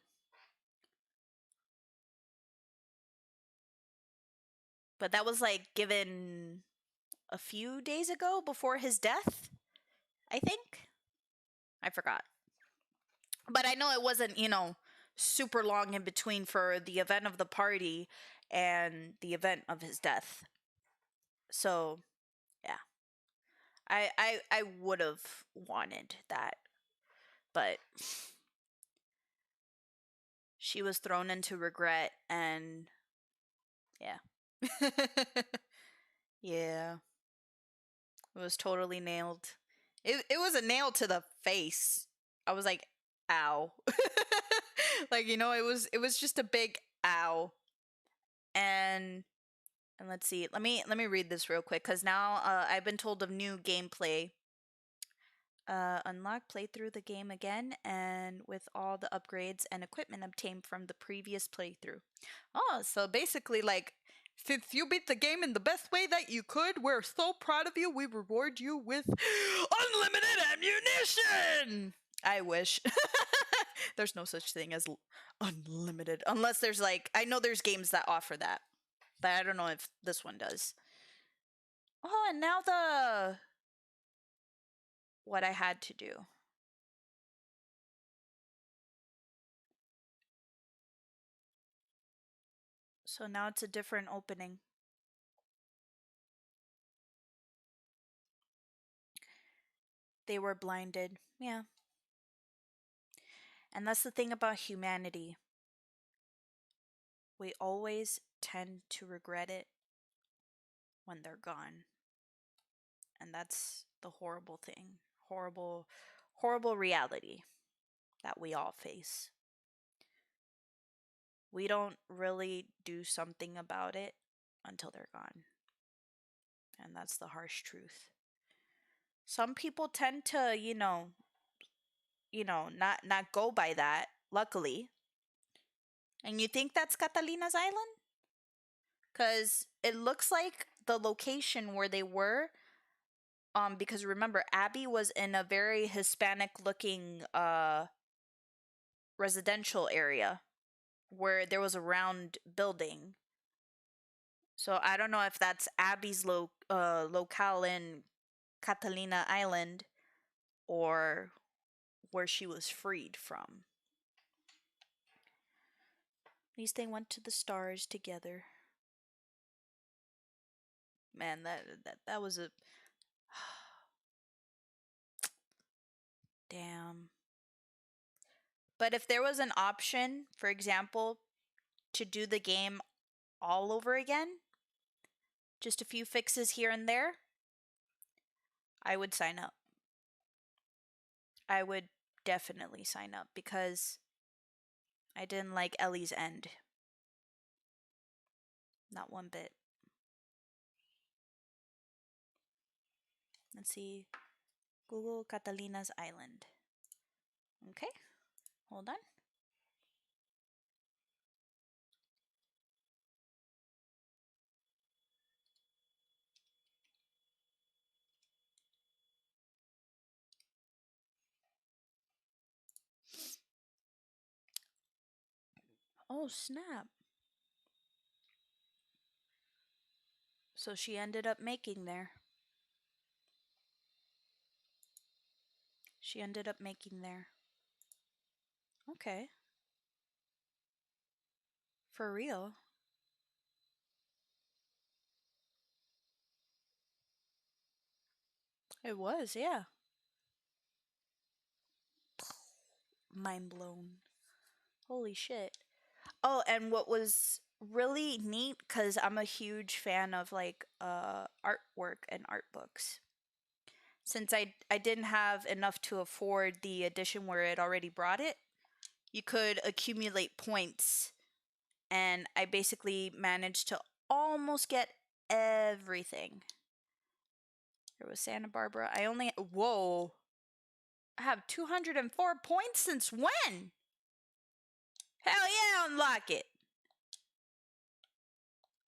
[SPEAKER 2] But that was like given a few days ago before his death, I think. I forgot. But I know it wasn't, super long in between for the event of the party and the event of his death. So, yeah. I would have wanted that. But she was thrown into regret and yeah. Yeah. It was totally nailed. It was a nail to the face. I was like, ow. Like, it was just a big ow. And let's see. Let me read this real quick cuz now I've been told of new gameplay. Unlock, play through the game again, and with all the upgrades and equipment obtained from the previous playthrough. Oh, so basically, like, since you beat the game in the best way that you could, we're so proud of you. We reward you with unlimited ammunition. I wish. There's no such thing as unlimited, unless there's like, I know there's games that offer that, but I don't know if this one does. Oh, and now what I had to do. So now it's a different opening. They were blinded. Yeah. And that's the thing about humanity. We always tend to regret it when they're gone. And that's the horrible thing. Horrible, horrible reality that we all face. We don't really do something about it until they're gone. And that's the harsh truth. Some people tend to, not go by that, luckily. And you think that's Catalina's island? Because it looks like the location where they were, because remember, Abby was in a very Hispanic looking residential area where there was a round building. So I don't know if that's Abby's locale in Catalina Island or where she was freed from. At least they went to the stars together. Man, that was a damn. But if there was an option, for example, to do the game all over again, just a few fixes here and there, I would sign up. I would definitely sign up because I didn't like Ellie's end. Not one bit. Let's see. Google Catalina's Island. Okay. Hold on. Oh, snap. So she ended up making there. She ended up making there. Okay. For real. It was, yeah. Mind blown. Holy shit. Oh, and what was really neat, because I'm a huge fan of like artwork and art books. Since I didn't have enough to afford the edition where it already brought it, you could accumulate points, and I basically managed to almost get everything. There was Santa Barbara. I only whoa. I have 204 points since when? Hell yeah, unlock it.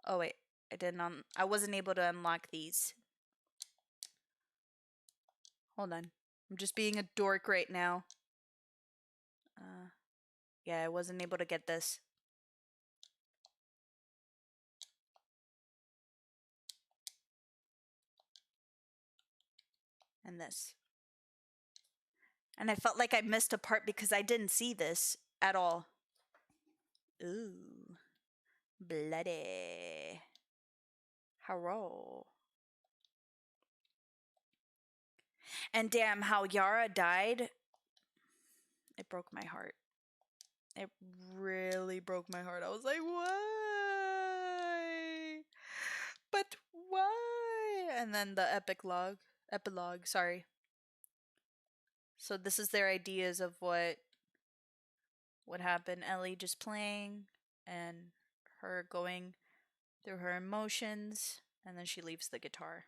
[SPEAKER 2] Oh wait, I wasn't able to unlock these. Hold on. I'm just being a dork right now. Yeah, I wasn't able to get this. And this. And I felt like I missed a part because I didn't see this at all. Ooh. Bloody. Hello. And damn, how Yara died. It broke my heart. It really broke my heart. I was like, why? But why? And then the epilogue, sorry. So this is their ideas of what happened. Ellie just playing and her going through her emotions, and then she leaves the guitar.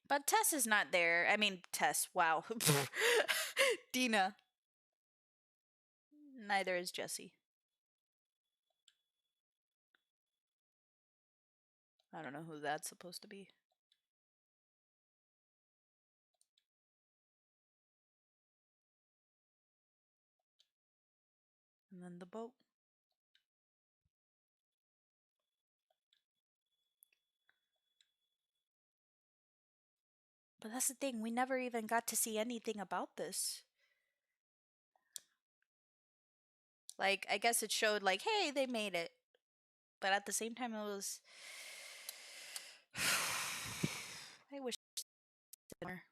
[SPEAKER 2] But Tess is not there. I mean, Tess, wow. Dina. Neither is Jesse. I don't know who that's supposed to be. And then the boat. But that's the thing, we never even got to see anything about this. Like, I guess it showed, like, hey, they made it. But at the same time, it was. I wish more.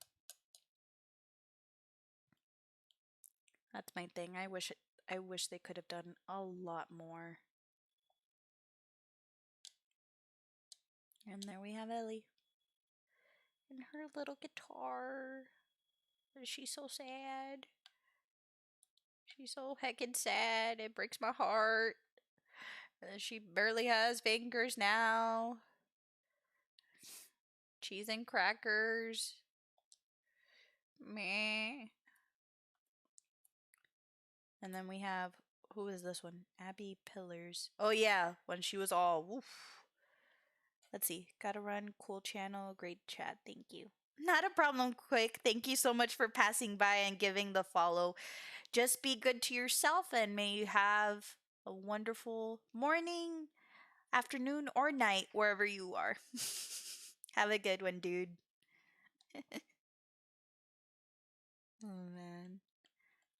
[SPEAKER 2] That's my thing. I wish they could have done a lot more. And there we have Ellie. And her little guitar. She's so sad. She's so heckin' sad. It breaks my heart. She barely has fingers now. Cheese and crackers. Meh. And then we have, who is this one? Abby Pillars. Oh yeah, when she was all woof. Let's see. Gotta run. Cool channel. Great chat. Thank you. Not a problem, Quick. Thank you so much for passing by and giving the follow. Just be good to yourself, and may you have a wonderful morning, afternoon, or night wherever you are. Have a good one, dude. Oh man.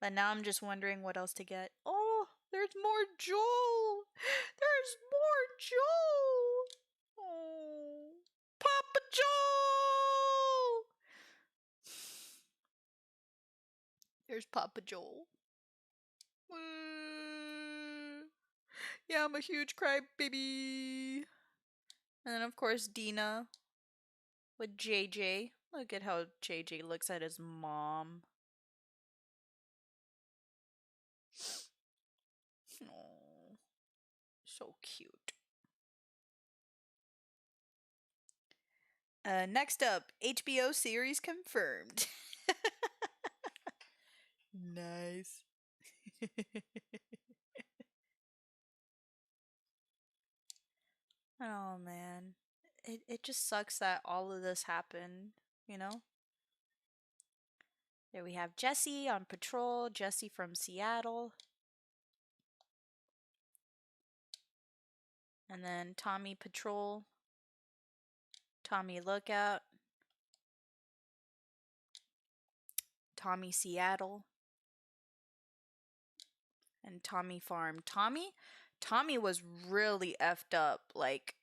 [SPEAKER 2] But now I'm just wondering what else to get. Oh, there's more Joel. There's more Joel. Oh, Papa Joel. There's Papa Joel. Yeah, I'm a huge crybaby. And then of course Dina with JJ. Look at how JJ looks at his mom. Oh, so cute. Next up, HBO series confirmed. Nice. Oh man. It just sucks that all of this happened, you know? There we have Jesse on patrol. Jesse from Seattle. And then Tommy patrol. Tommy lookout. Tommy Seattle. And Tommy farm. Tommy was really effed up. Like,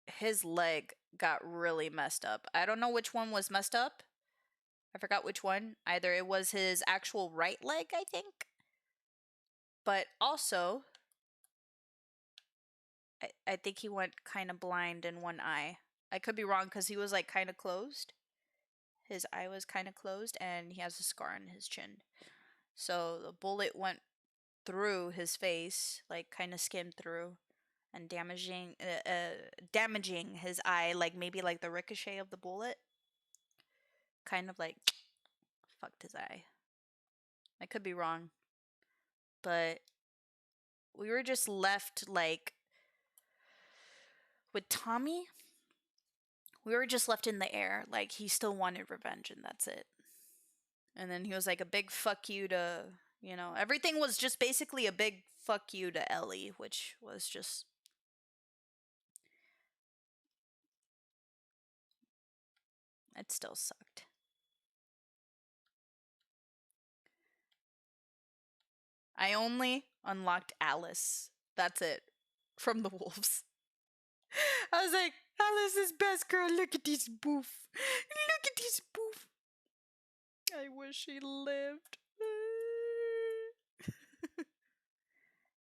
[SPEAKER 2] his leg got really messed up. I don't know which one was messed up. I forgot which one. Either it was his actual right leg, I think. But also, I think he went kind of blind in one eye. I could be wrong because he was like kind of closed. His eye was kind of closed and he has a scar on his chin. So the bullet went through his face, like kind of skimmed through and damaging his eye, like maybe like the ricochet of the bullet. Kind of like fucked his eye. I could be wrong. But we were just left like with Tommy. We were just left in the air. Like he still wanted revenge and that's it. And then he was like a big fuck you to, you know, everything was just basically a big fuck you to Ellie, which was just. It still sucked. I only unlocked Alice. That's it. From the wolves. I was like, Alice is best girl. Look at this boof. Look at this boof. I wish he lived.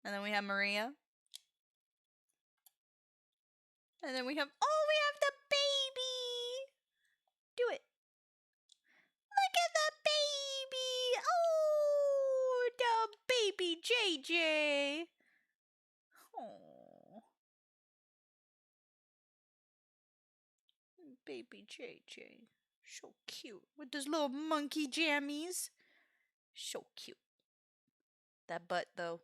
[SPEAKER 2] And then we have Maria. And then we have, oh, we have the baby. Do it. Look at the baby. Oh, the baby JJ. Oh. Baby JJ. So cute. With those little monkey jammies. So cute. That butt, though.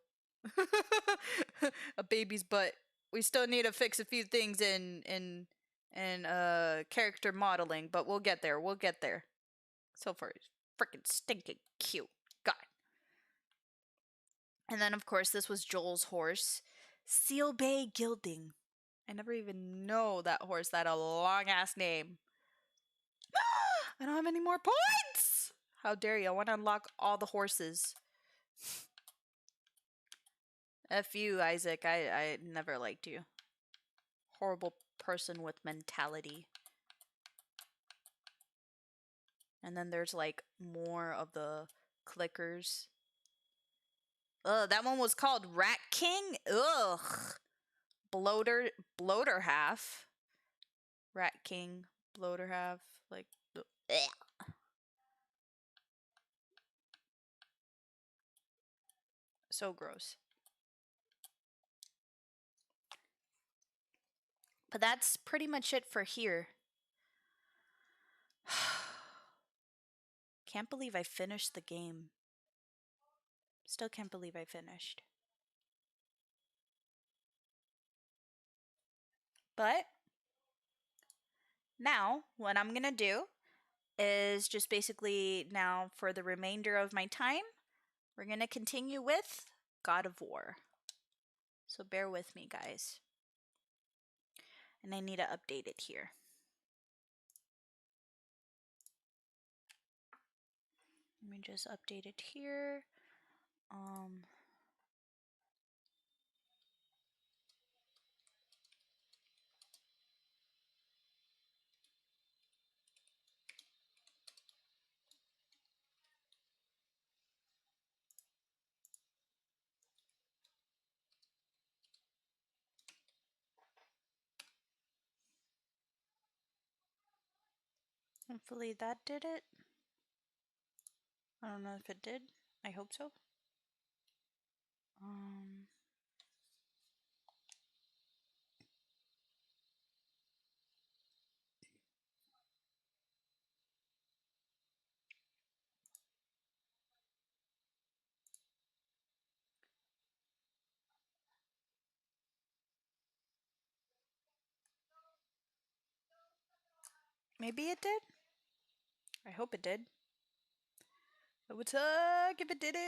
[SPEAKER 2] A baby's butt. We still need to fix a few things in character modeling, but we'll get there. We'll get there. So far, it's freaking stinking cute. God. And then, of course, this was Joel's horse. Seal Bay Gilding. I never even know that horse. That a long ass name. I don't have any more points. How dare you? I want to unlock all the horses. F you, Isaac. I never liked you. Horrible person with mentality. And then there's like more of the clickers. Ugh, that one was called Rat King. Ugh. Bloater half. Rat King, bloater half. Like, ugh. So gross. But that's pretty much it for here. Can't believe I finished the game. Still can't believe I finished. But now, what I'm gonna do is just basically now for the remainder of my time, we're gonna continue with God of War. So bear with me, guys. And I need to update it here. Let me just update it here. Hopefully that did it. I don't know if it did. I hope so. Maybe it did. I hope it did. It would suck if it didn't.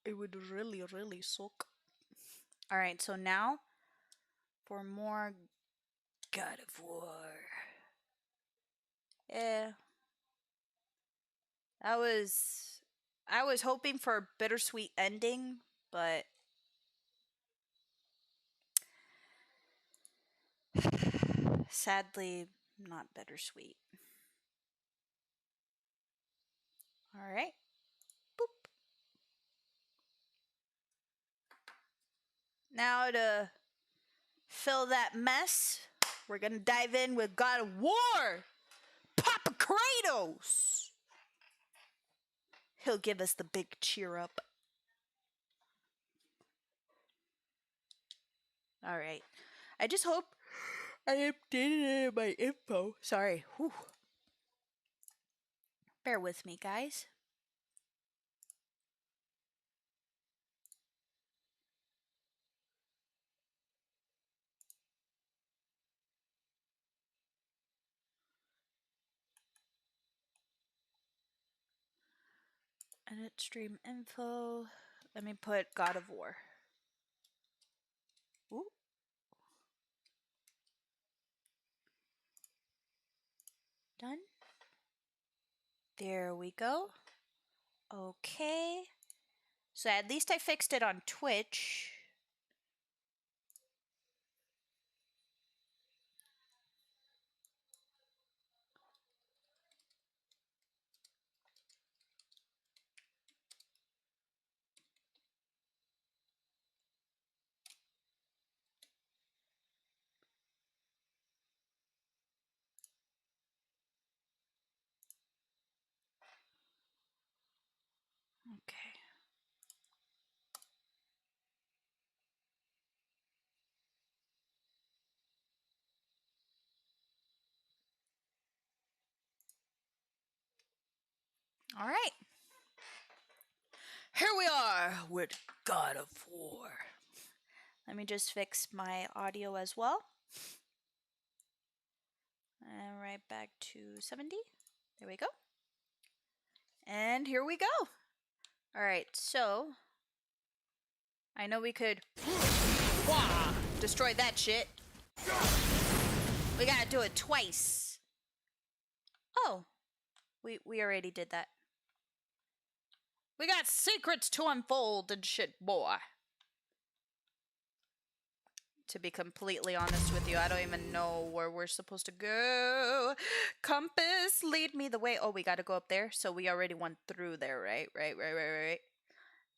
[SPEAKER 2] It would really, really suck. Alright, so now for more God of War. Yeah. I was hoping for a bittersweet ending, but sadly not bittersweet. Alright. Boop. Now to fill that mess, we're gonna dive in with God of War! Papa Kratos! He'll give us the big cheer up. Alright. I just hope I updated my info. Sorry. Whew. Bear with me, guys. Edit stream info. Let me put God of War. Ooh. Done. There we go. Okay. So at least I fixed it on Twitch. Okay. All right. Here we are with God of War. Let me just fix my audio as well. And right back to 70. There we go. And here we go. All right, so I know we could destroy that shit. We gotta do it twice. Oh, we already did that. We got secrets to unfold and shit, boy. To be completely honest with you, I don't even know where we're supposed to go. Compass, lead me the way. Oh, we gotta go up there. So we already went through there, right? Right.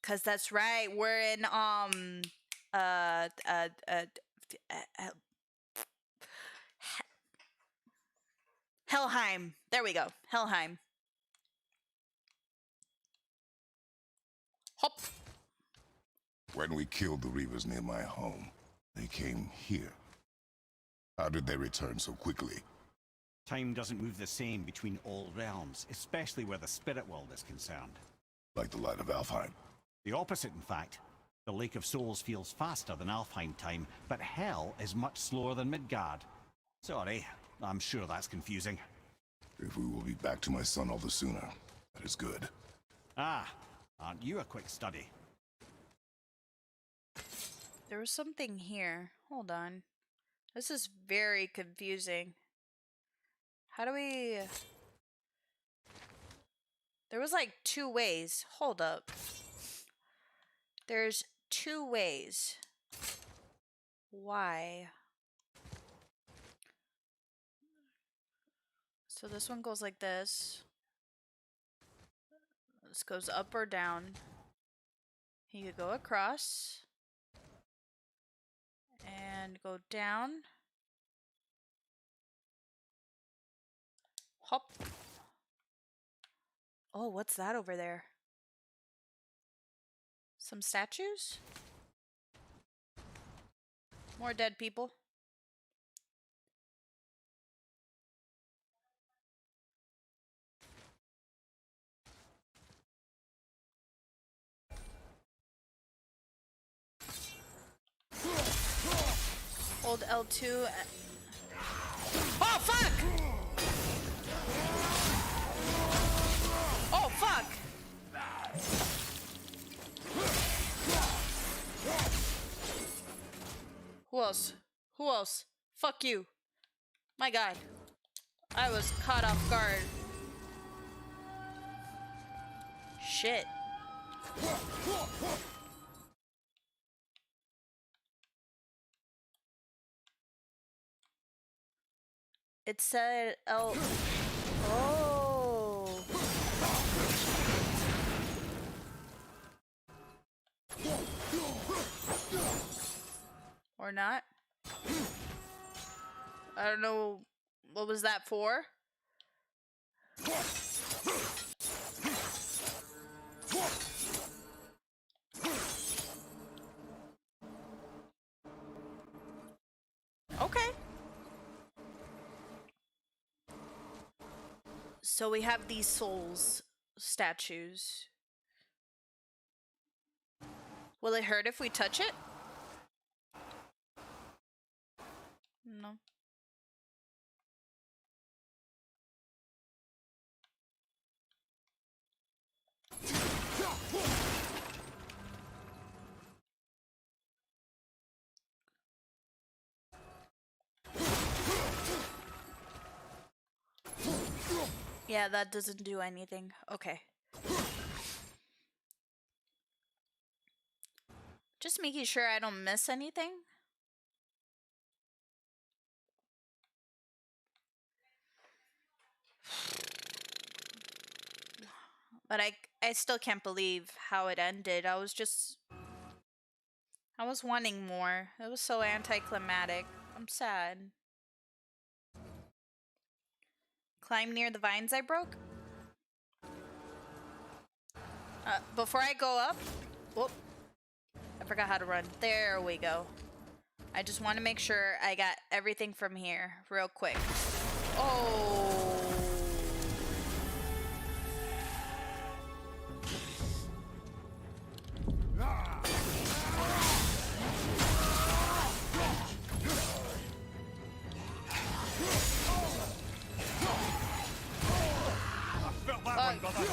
[SPEAKER 2] Cause that's right. We're in Helheim. There we go. Helheim. Hop.
[SPEAKER 5] When we killed the Reavers near my home, they came here. How did they return so quickly?
[SPEAKER 6] Time doesn't move the same between all realms, especially where the spirit world is concerned.
[SPEAKER 5] Like the light of Alfheim.
[SPEAKER 6] The opposite, in fact. The Lake of Souls feels faster than Alfheim time, but Hell is much slower than Midgard. Sorry, I'm sure that's confusing.
[SPEAKER 5] If we will be back to my son all the sooner, that is good.
[SPEAKER 6] Ah, aren't you a quick study?
[SPEAKER 2] There was something here. Hold on. This is very confusing. How do we... There was like 2 ways. Hold up. There's 2 ways. Why? So this one goes like this. This goes up or down. He could go across. And go down. Hop. Oh, what's that over there? Some statues? More dead people. Hold L2. Oh, fuck! Who else? Who else? Fuck you. My god. I was caught off guard. Shit. It said L. Oh. Or not. I don't know. What was that for? Okay. So we have these souls statues. Will it hurt if we touch it? No. Yeah, that doesn't do anything. Okay. Just making sure I don't miss anything. But I still can't believe how it ended. I was wanting more. It was so anticlimactic. I'm sad. Climb near the vines I broke? Before I go up... Whoop. I forgot how to run. There we go. I just want to make sure I got everything from here real quick. Oh...
[SPEAKER 6] Felt that one, brother.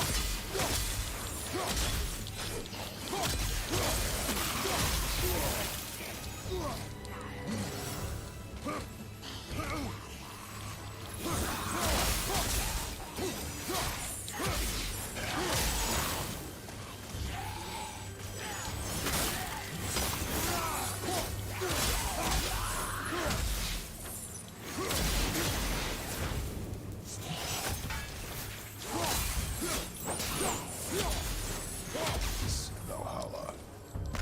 [SPEAKER 5] Valhalla.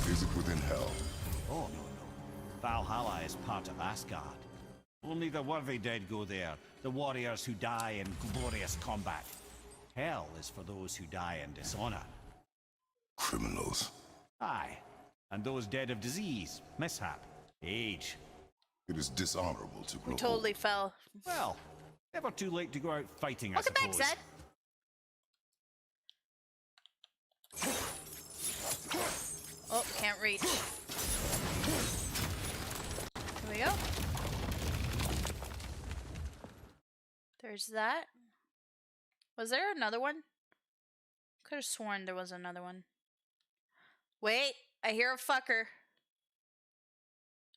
[SPEAKER 5] Is it within hell?
[SPEAKER 6] Oh, no, no. Valhalla is part of Asgard. Only the worthy dead go there, the warriors who die in glorious combat. Hell is for those who die in dishonor.
[SPEAKER 5] Criminals.
[SPEAKER 6] Aye, and those dead of disease, mishap, age.
[SPEAKER 5] It is dishonorable to grow
[SPEAKER 2] We totally fell.
[SPEAKER 6] Well, never too late to go out fighting,
[SPEAKER 2] Welcome
[SPEAKER 6] I
[SPEAKER 2] back,
[SPEAKER 6] suppose.
[SPEAKER 2] Zed. Oh, can't reach. Here we go. There's that. Was there another one? Could have sworn there was another one. Wait, I hear a fucker.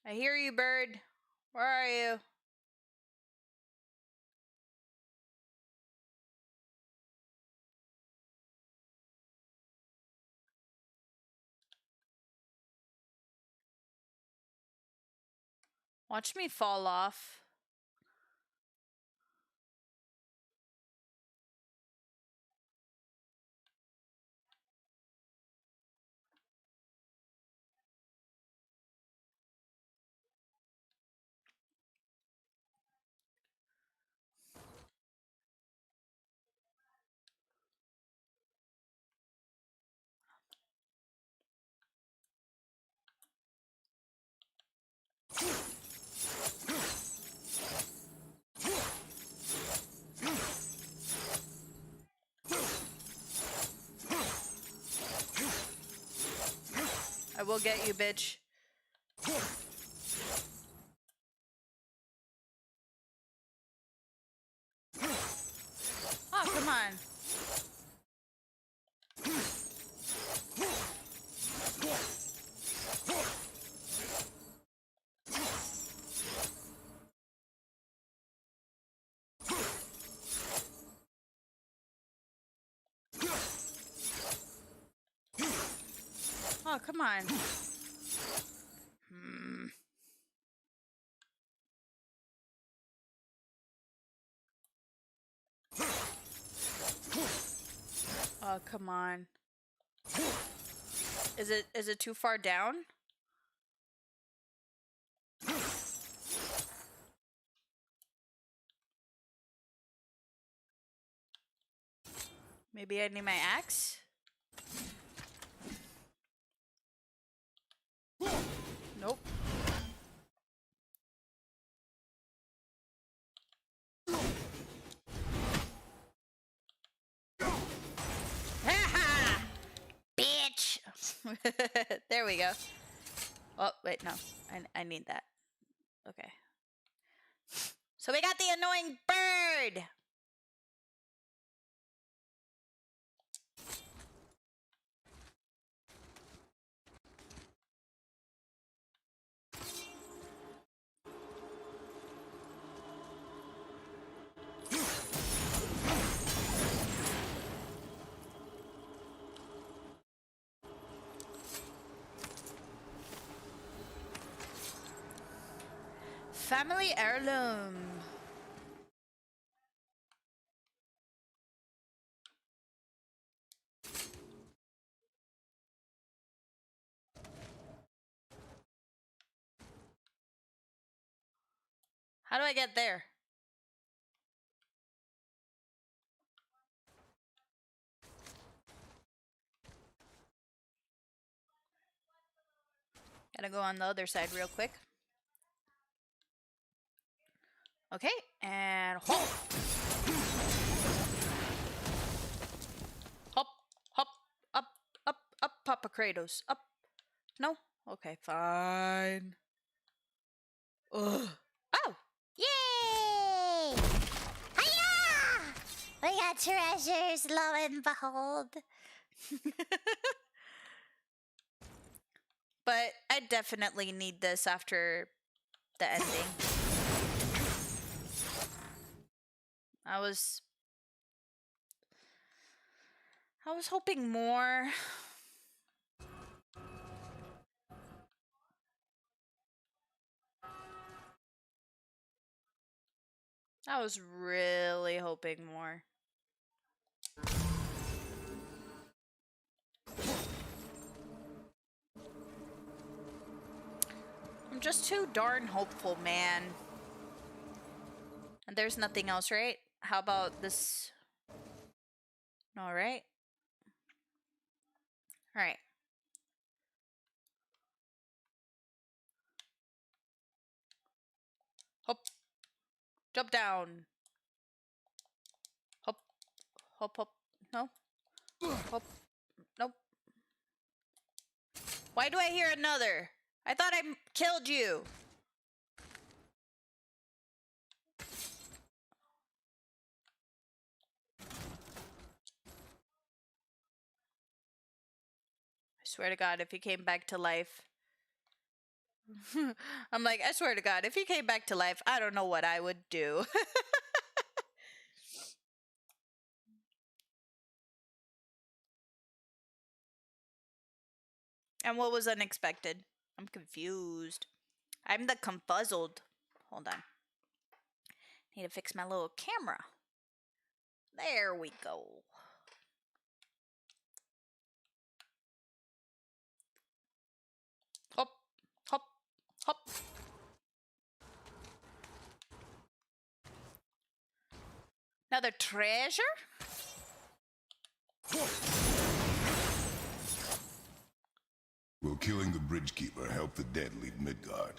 [SPEAKER 2] I hear you, bird. Where are you? Watch me fall off. I will get you, bitch. Oh, come on. Oh, come on. Hmm. Oh, come on. Is it too far down? Maybe I need my axe? Nope. Bitch! There we go. Oh, wait, no. I need that. Okay. So we got the annoying bird! Family heirloom. How do I get there? Gotta go on the other side real quick. Okay, and hop! Hop, hop, up, up, up, Papa Kratos, up. No? Okay, fine. Ugh.
[SPEAKER 1] Oh! Yay! Hiya! We got treasures, lo and behold.
[SPEAKER 2] But I definitely need this after the ending. I was hoping more. I was really hoping more. I'm just too darn hopeful, man. And there's nothing else, right? How about this? All right. All right. Hop. Jump down. Hop. Hop, hop. No. Hop. Nope. Why do I hear another? I thought I killed you. I swear to God, if he came back to life. I'm like, I swear to God, if he came back to life, I don't know what I would do. And what was unexpected? I'm confused. I'm the confuzzled. Hold on. Need to fix my little camera. There we go. Hop, hop, hop. Another treasure?
[SPEAKER 5] Will killing the Bridgekeeper help the dead leave Midgard?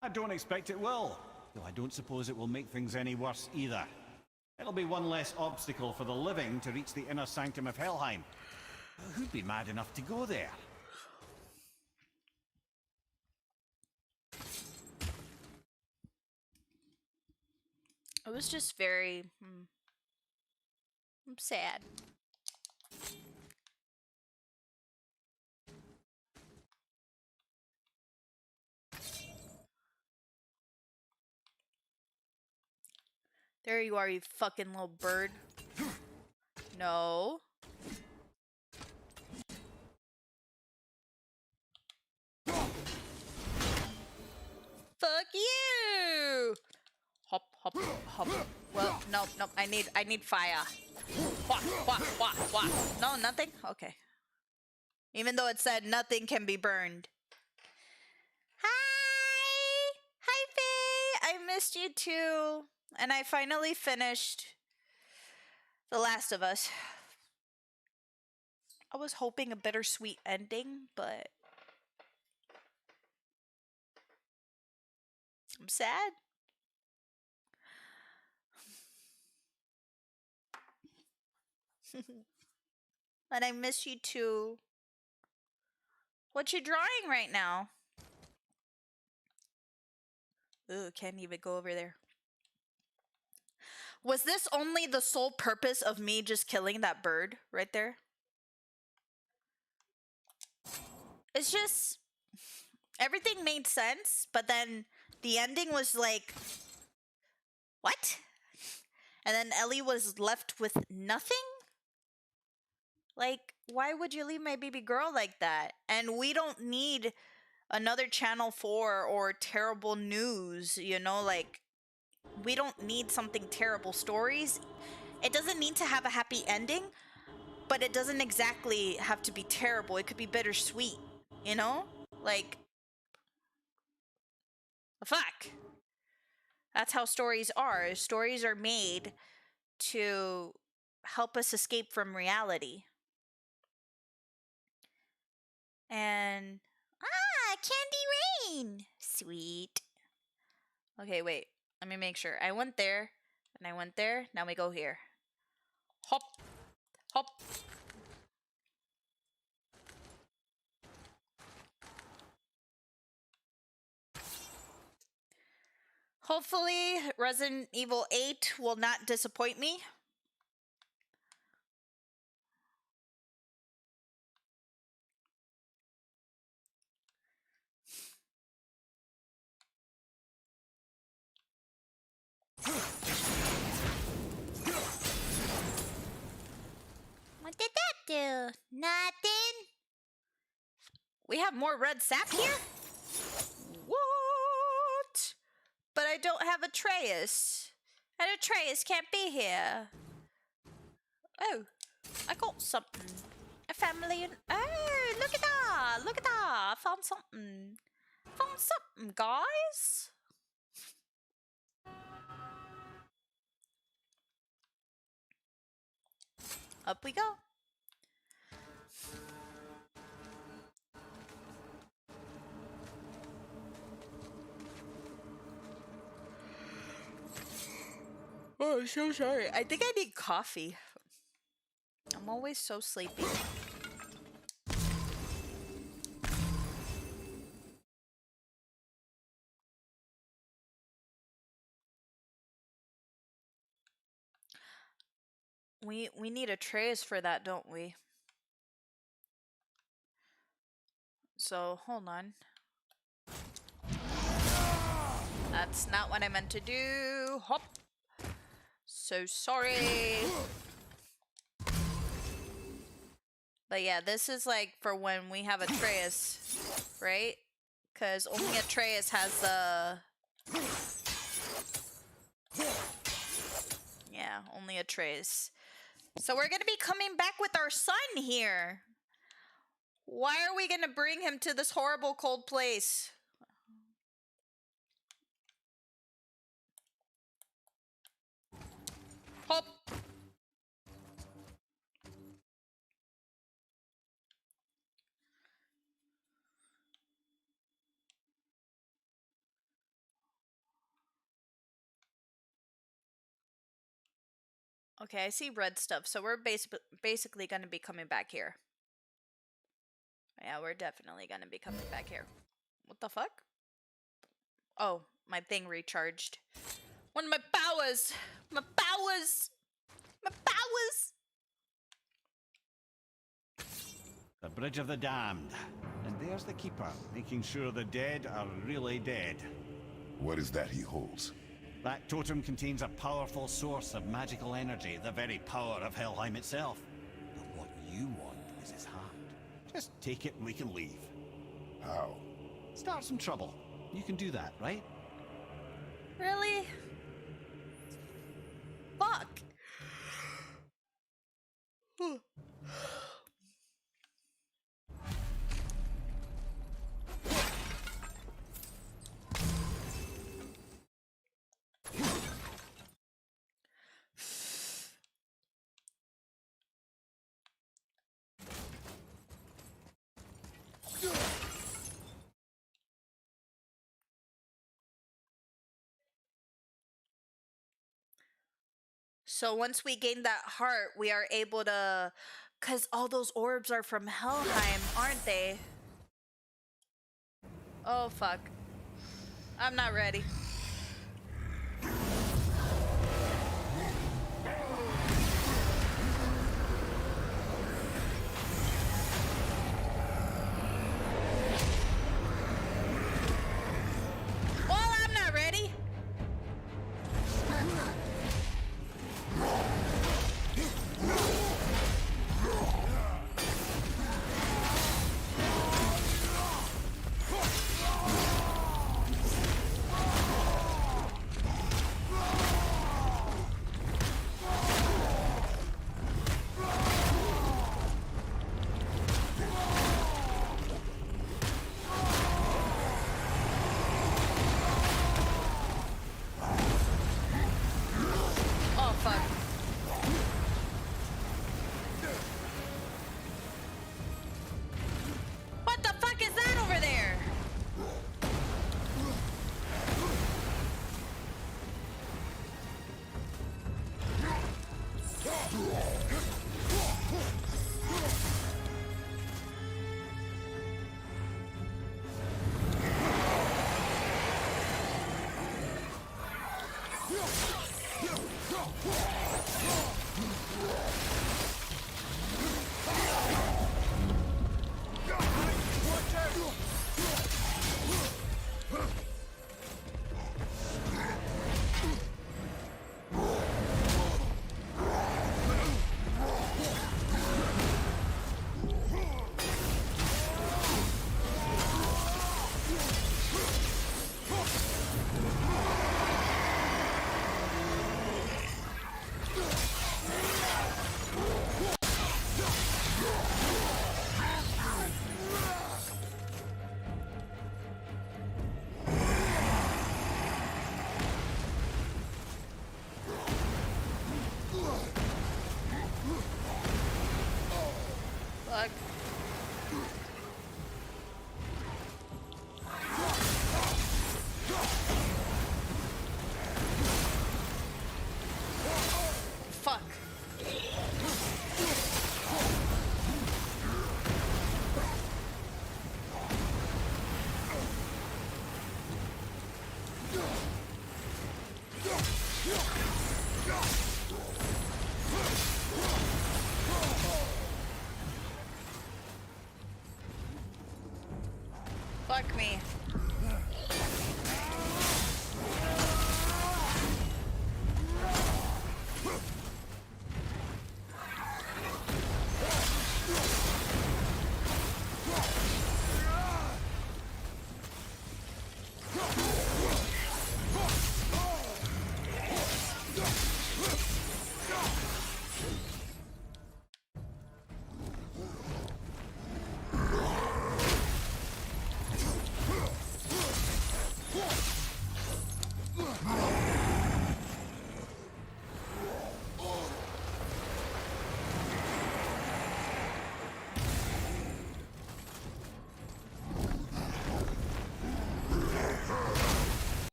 [SPEAKER 6] I don't expect it will, though I don't suppose it will make things any worse either. It'll be one less obstacle for the living to reach the inner sanctum of Helheim. Who'd be mad enough to go there?
[SPEAKER 2] It was just very sad. There you are, you fucking little bird. No. Hop, hop. Well, nope. I need fire. Wah, wah, wah, wah. No, nothing? Okay. Even though it said nothing can be burned. Hi! Hi, Faye! I missed you too. And I finally finished The Last of Us. I was hoping a bittersweet ending, but I'm sad. And I miss you too. What you drawing right now? Ooh, can't even go over there. Was this only the sole purpose of me just killing that bird right there? It's just everything made sense, but then the ending was like, what? And then Ellie was left with nothing? Like, why would you leave my baby girl like that? And we don't need another Channel 4 or terrible news, you know, like, we don't need something terrible. Stories, it doesn't need to have a happy ending, but it doesn't exactly have to be terrible. It could be bittersweet, you know? Like, fuck. That's how stories are. Stories are made to help us escape from reality. And Candy Rain. Sweet. Okay, wait. Let me make sure. I went there, and I went there. Now we go here. Hop. Hop. Hopefully, Resident Evil 8 will not disappoint me.
[SPEAKER 1] What did that do? Nothing.
[SPEAKER 2] We have more red sap here? What? But I don't have Atreus. And Atreus can't be here. Oh, I got something. A family. Oh, look at that. Look at that. I found something. Found something, guys. Up we go. Oh, so sorry. I think I need coffee. I'm always so sleepy. We need a trays for that, don't we? So, hold on. That's not what I meant to do. Hop. So sorry. But yeah, this is like for when we have Atreus, right? Because only Atreus has the... Yeah, only Atreus. So we're going to be coming back with our son here. Why are we going to bring him to this horrible cold place? Hop. Okay, I see red stuff. So we're basically going to be coming back here. Yeah, we're definitely going to be coming back here. What the fuck? Oh, my thing recharged. One of my powers! My powers! My powers!
[SPEAKER 6] The Bridge of the Damned. And there's the Keeper, making sure the dead are really dead.
[SPEAKER 5] What is that he holds?
[SPEAKER 6] That totem contains a powerful source of magical energy, the very power of Helheim itself. But what you want is his heart. Just take it and we can leave.
[SPEAKER 5] How?
[SPEAKER 6] Start some trouble. You can do that, right?
[SPEAKER 2] Really? So once we gain that heart, we are able to, cause all those orbs are from Helheim, aren't they? Oh fuck. I'm not ready. Well, I'm not ready. Oh fuck. What the fuck is that over there? Fuck. Fuck. Fuck me.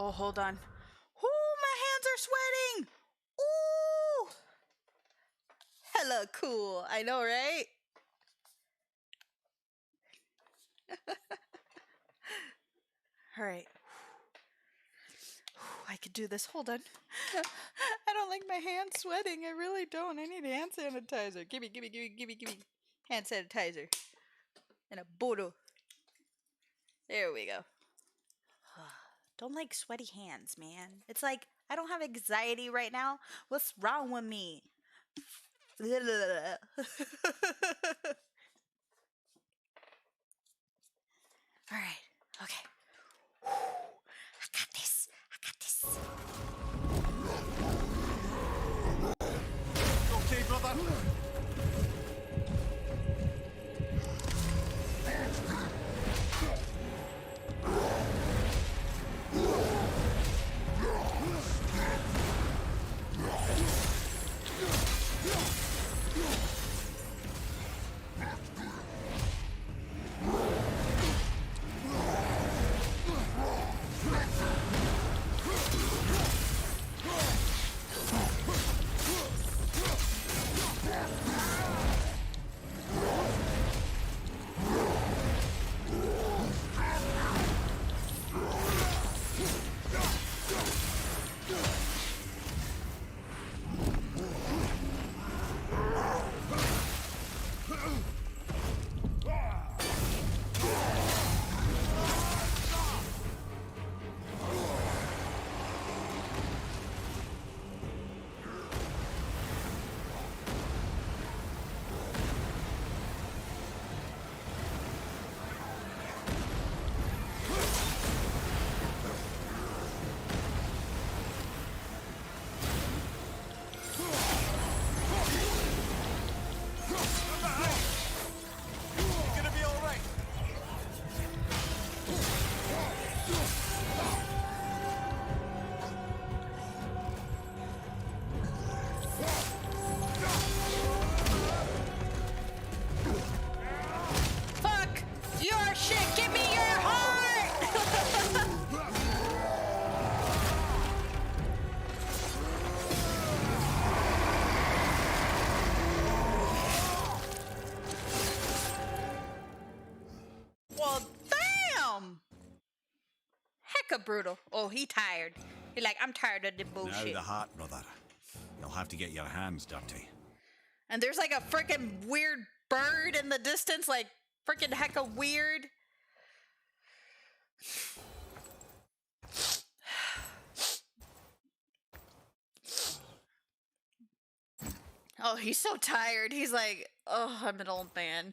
[SPEAKER 2] Oh, hold on. Ooh, my hands are sweating. Ooh. Hella cool. I know, right? All right. I could do this. Hold on. I don't like my hands sweating. I really don't. I need hand sanitizer. Gimme. Hand sanitizer. And a bottle. There we go. Don't like sweaty hands, man. It's like, I don't have anxiety right now. What's wrong with me? Alright, okay. I got this.
[SPEAKER 6] Okay, brother.
[SPEAKER 2] brutal. Oh, he tired. He like, I'm tired of the
[SPEAKER 6] Now
[SPEAKER 2] bullshit.
[SPEAKER 6] the hat, brother. You'll have to get your hands dirty.
[SPEAKER 2] And there's like a freaking weird bird in the distance, like freaking hecka weird. Oh, he's so tired. He's like, oh, I'm an old man.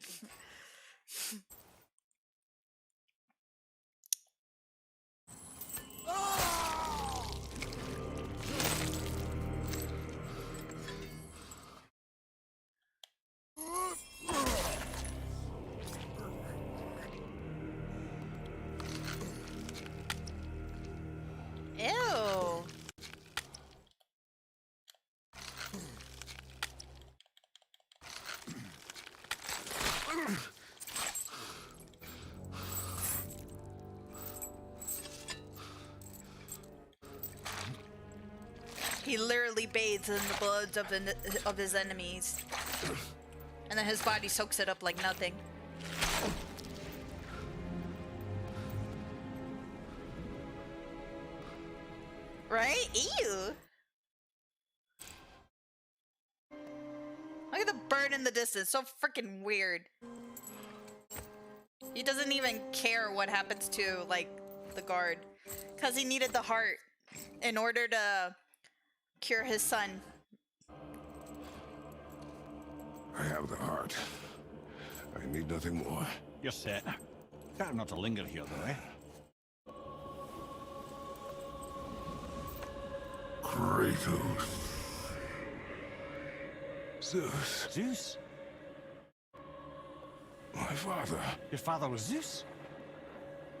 [SPEAKER 2] Ew. He literally bathes in the bloods of his enemies. And then his body soaks it up like nothing. Right? Ew. Look at the bird in the distance. So freaking weird. He doesn't even care what happens to, like, the guard. Because he needed the heart in order to cure his son.
[SPEAKER 5] I have the heart. I need nothing more.
[SPEAKER 6] You're set. Better not to linger here, though, eh?
[SPEAKER 5] Kratos. Zeus.
[SPEAKER 6] Zeus?
[SPEAKER 5] My father.
[SPEAKER 6] Your father was Zeus?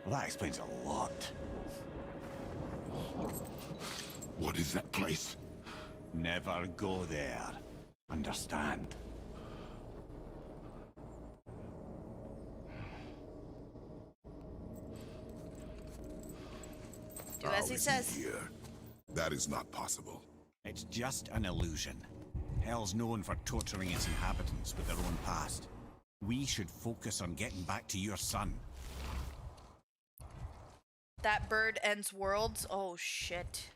[SPEAKER 6] Well, that explains a lot.
[SPEAKER 5] What is that place?
[SPEAKER 6] Never go there. Understand?
[SPEAKER 2] Do as he
[SPEAKER 5] How is
[SPEAKER 2] says.
[SPEAKER 5] Here? That is not possible.
[SPEAKER 6] It's just an illusion. Hell's known for torturing its inhabitants with their own past. We should focus on getting back to your son.
[SPEAKER 2] That bird ends worlds. Oh shit.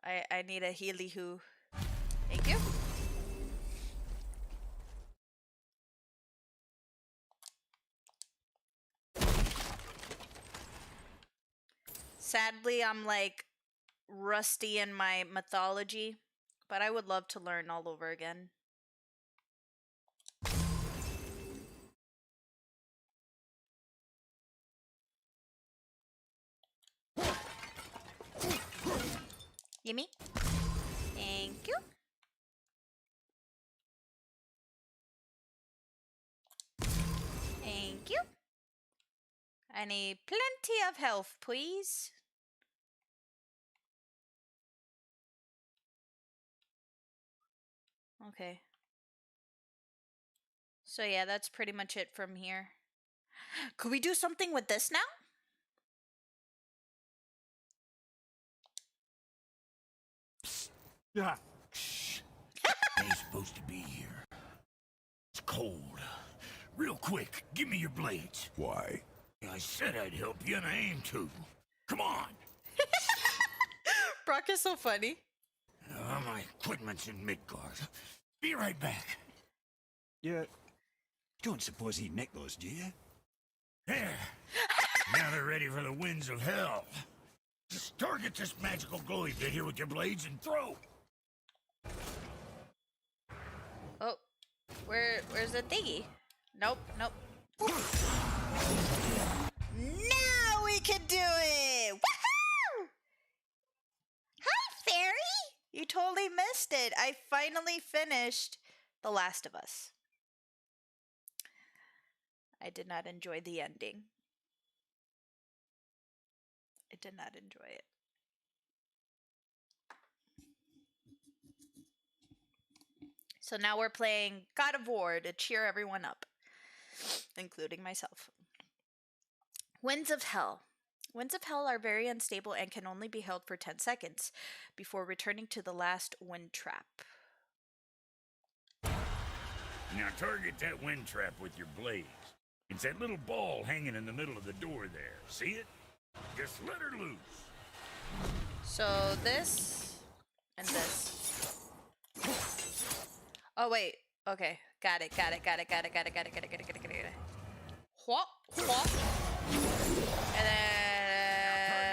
[SPEAKER 2] I need a healy hoo. Thank you. Sadly, I'm like rusty in my mythology, but I would love to learn all over again. Gimme. Thank you. Thank you. I need plenty of health, please. Okay. So yeah, that's pretty much it from here. Could we do something with this now?
[SPEAKER 7] Yeah. Shh. Ain't supposed to be here. It's cold. Real quick, give me your blades.
[SPEAKER 5] Why?
[SPEAKER 7] I said I'd help you, and I aim to. Come on.
[SPEAKER 2] Brock is so funny.
[SPEAKER 7] My equipment's in Midgard. Be right back.
[SPEAKER 6] You don't suppose he nicked those, do you?
[SPEAKER 7] There. Now they're ready for the winds of hell. Just target this magical glowy bit here with your blades and throw.
[SPEAKER 2] Oh, where's the thingy? Nope. Now we can do it! Woohoo! Hi, fairy! You totally missed it. I finally finished The Last of Us. I did not enjoy the ending. I did not enjoy it. So now we're playing God of War to cheer everyone up, including myself. Winds of Hell. Winds of Hell are very unstable and can only be held for 10 seconds before returning to the last wind trap.
[SPEAKER 7] Now target that wind trap with your blades. It's that little ball hanging in the middle of the door there. See it? Just let her loose.
[SPEAKER 2] So this and this. Oh wait. Okay. Got it. Whop, whop. And then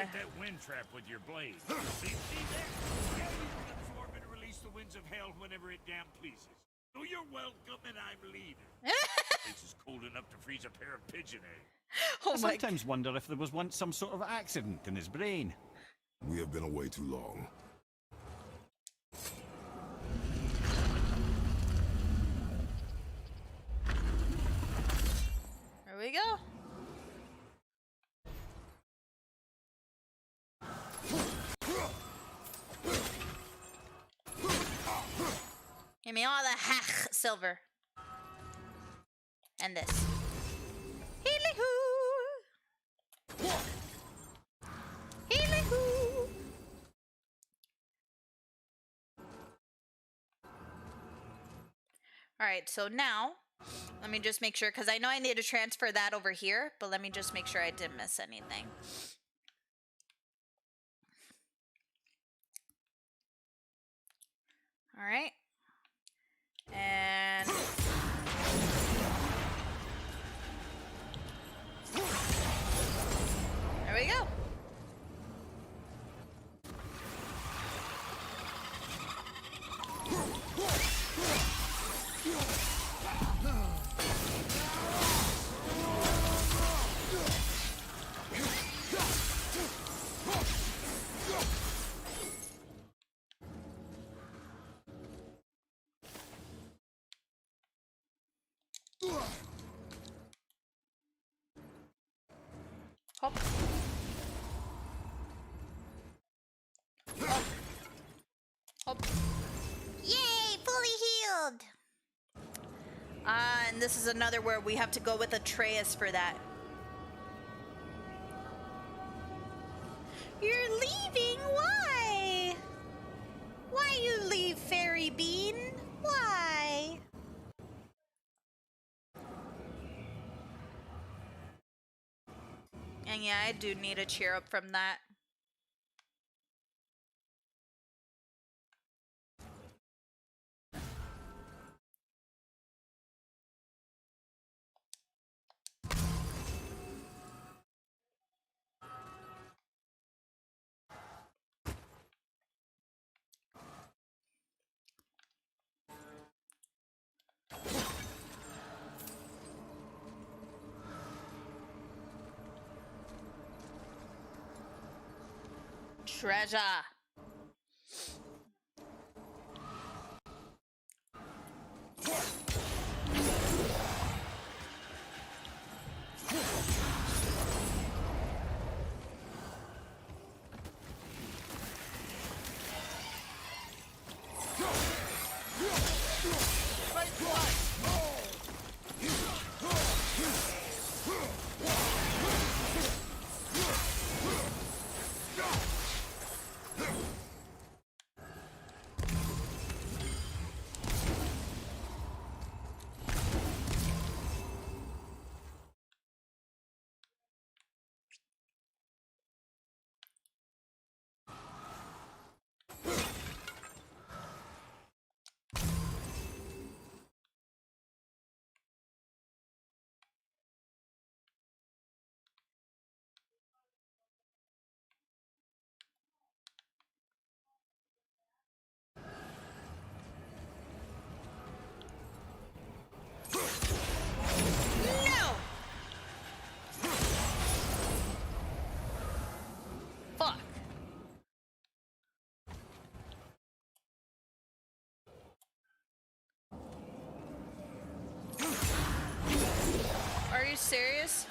[SPEAKER 7] Target that wind trap with your blade. See there? Yeah, you can absorb and release the winds of hell whenever it damn pleases. So you're welcome and I'm leaving. This is cold enough to freeze a pair of pigeon eggs.
[SPEAKER 2] oh
[SPEAKER 6] I
[SPEAKER 2] my
[SPEAKER 6] sometimes wonder if there was once some sort of accident in his brain.
[SPEAKER 5] We have been away too long.
[SPEAKER 2] Here we go. Give me all the silver. And this. Healy-hoo! Healy-hoo! Alright, so now, let me just make sure, because I know I need to transfer that over here, but let me just make sure I didn't miss anything. Alright. And... there we go. Hop. Hop. Hop.
[SPEAKER 1] Yay! Fully healed!
[SPEAKER 2] And this is another where we have to go with Atreus for that. You're leaving? Why? Why you leave, Fairy Bean? Why? And yeah, I do need a cheer up from that. Treasure. No! Fuck. Are you serious?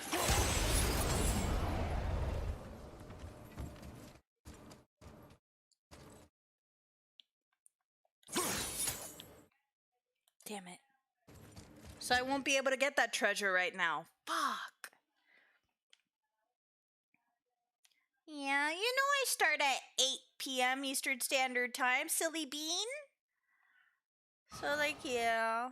[SPEAKER 2] Damn it. So I won't be able to get that treasure right now. Fuck. Yeah, you know I start at 8 p.m. Eastern Standard Time, silly bean. So, like, yeah.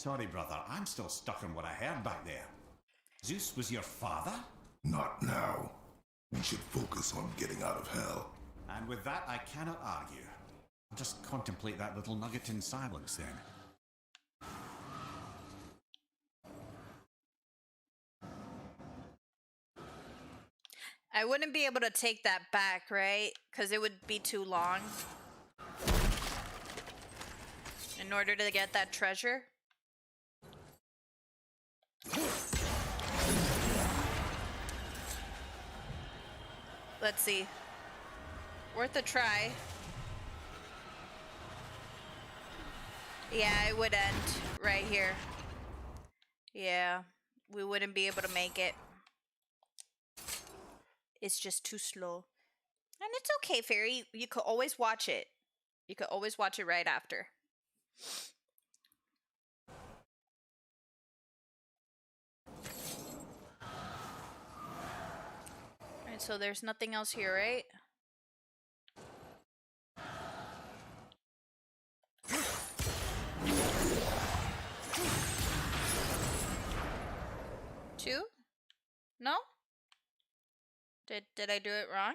[SPEAKER 6] Sorry, brother, I'm still stuck on what I heard back there. Zeus was your father?
[SPEAKER 5] Not now. We should focus on getting out of hell.
[SPEAKER 6] And with that, I cannot argue. I'll just contemplate that little nugget in silence then.
[SPEAKER 2] I wouldn't be able to take that back, right? Because it would be too long. In order to get that treasure. Let's see. Worth a try. Yeah, it would end right here. Yeah, we wouldn't be able to make it. It's just too slow. And it's okay, Fairy. You could always watch it. You could always watch it right after. Alright, so there's nothing else here, right? Two? No? Did I do it wrong?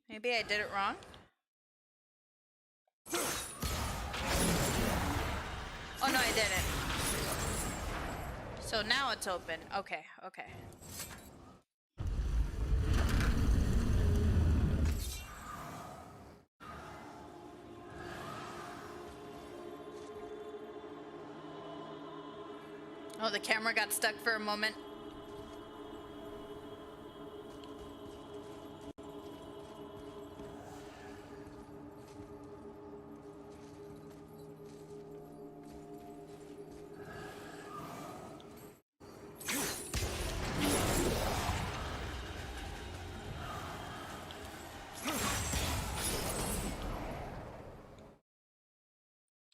[SPEAKER 2] Maybe I did it wrong? Oh no, I didn't. So now it's open. Okay, okay. Oh, the camera got stuck for a moment.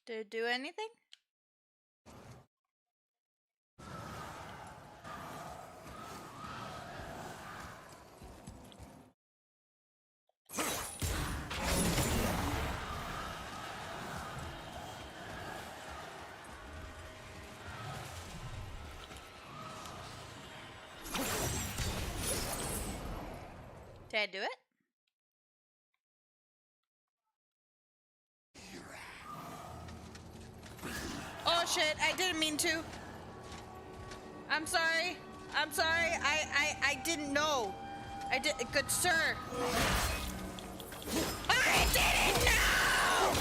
[SPEAKER 2] Did it do anything? Did I do it? Oh shit, I didn't mean to. I'm sorry. I'm sorry. I didn't know. I did, good sir. I didn't know!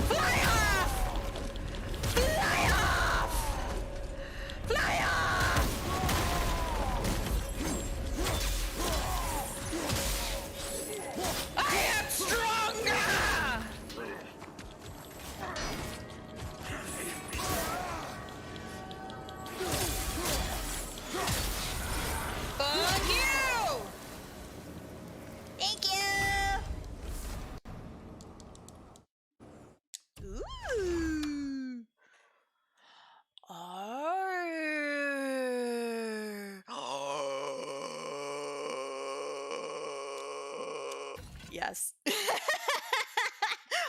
[SPEAKER 2] Fly off! Fly off! Fly off! I am stronger! Fuck you!
[SPEAKER 1] Thank you.
[SPEAKER 2] Ooh. Yes.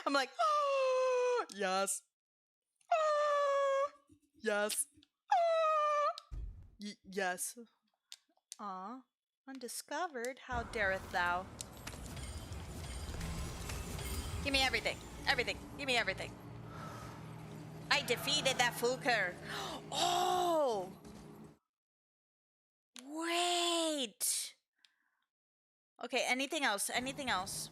[SPEAKER 2] I'm like, oh, yes. Oh, yes. Oh. Yes. Aw. Undiscovered, how dareth thou? Give me everything. Everything. Give me everything. I defeated that Fuker. Oh! Wait. Okay, anything else? Anything else?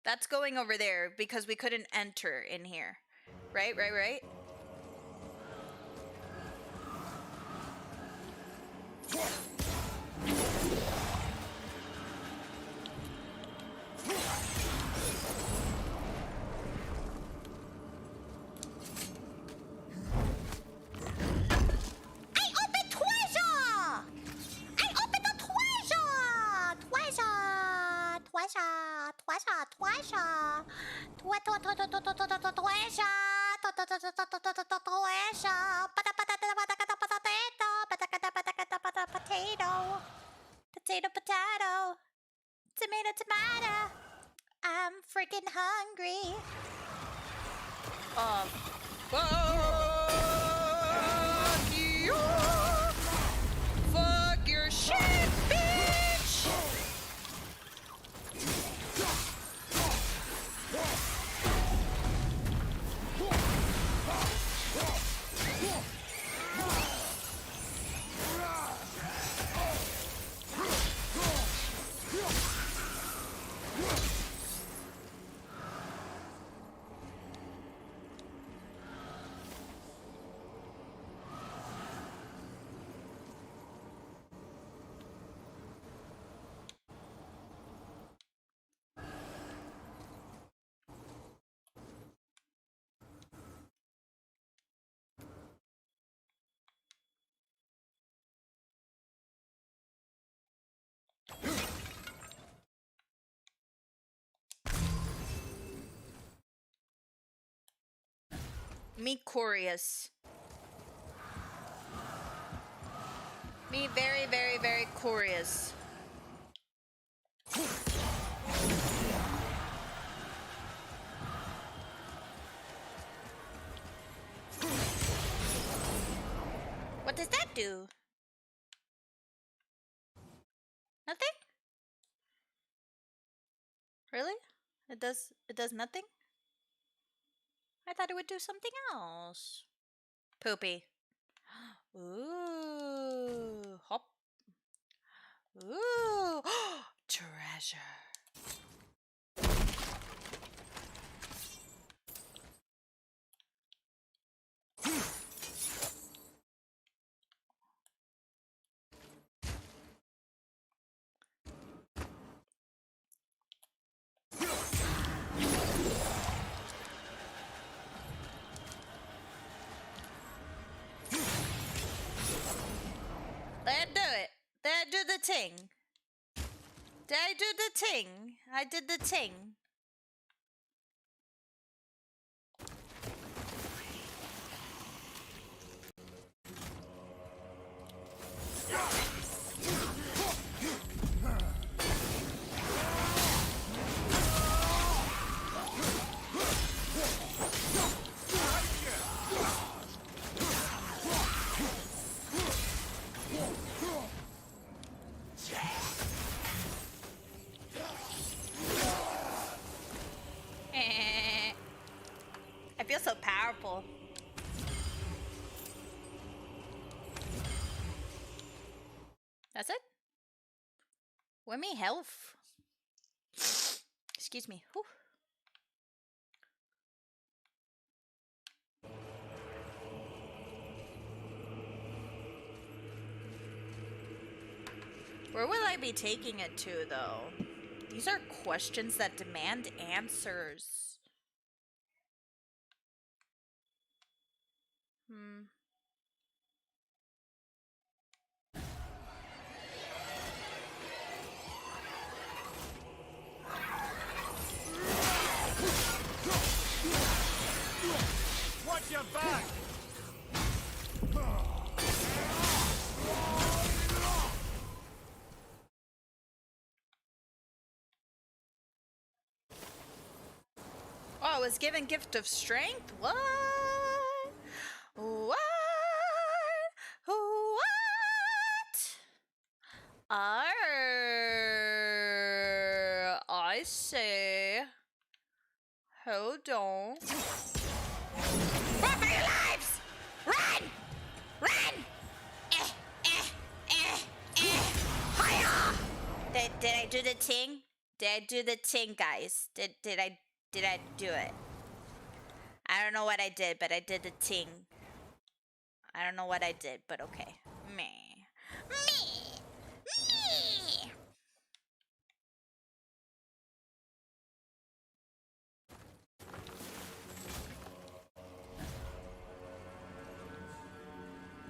[SPEAKER 2] That's going over there because we couldn't enter in here. Right, right, right?
[SPEAKER 1] I opened treasure! I opened the treasure! Treasure! Treasure! Treasure! Treasure! Treasure! Potato. Tomato. I'm freaking hungry.
[SPEAKER 2] Fuck you! Fuck your shit, bitch! Me curious. Me very, very, very curious. What does that do? Nothing? Really? It does nothing? I thought it would do something else. Poopy. Ooh. Hop. Ooh. Treasure. Let's do it. Let's do the ting. Did I do the ting? I did the ting. I feel so powerful. That's it? Where me health? Excuse me. Whew. Where will I be taking it to, though? These are questions that demand answers.
[SPEAKER 7] Watch your back!
[SPEAKER 2] Oh, I was given gift of strength? What? What? I say. Hold on. Run for your lives! Run! Run! Hiya! Did I do the ting? Did I do the ting, guys? Did I do it? I don't know what I did, but I did the ting. I don't know what I did, but okay. Me.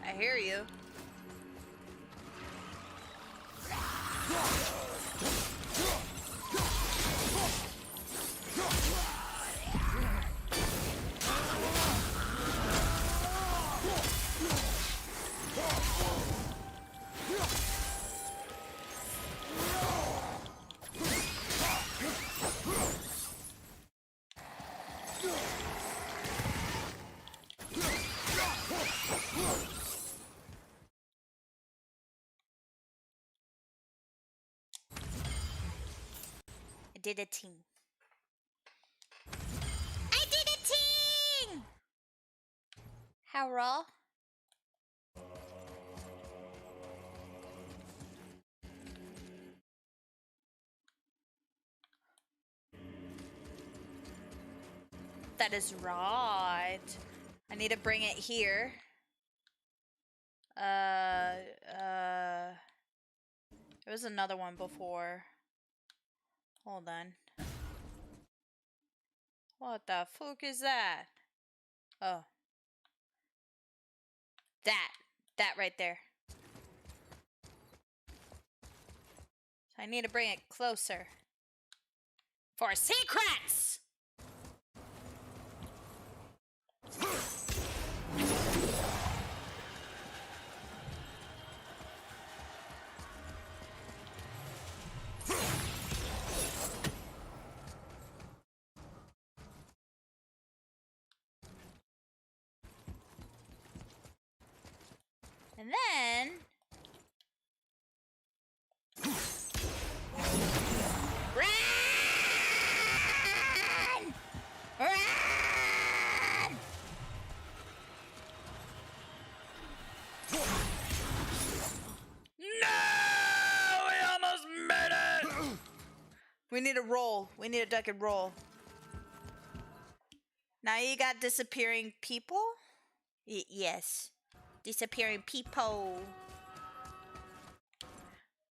[SPEAKER 2] I hear you. did a ting. I did a ting! How raw? That is right. I need to bring it here. There was another one before. Hold on. What the fuck is that? Oh. That right there. So I need to bring it closer. For secrets! And then run! Run! No! We almost made it! We need a roll. We need a duck and roll. Now you got disappearing people? Yes. Disappearing people.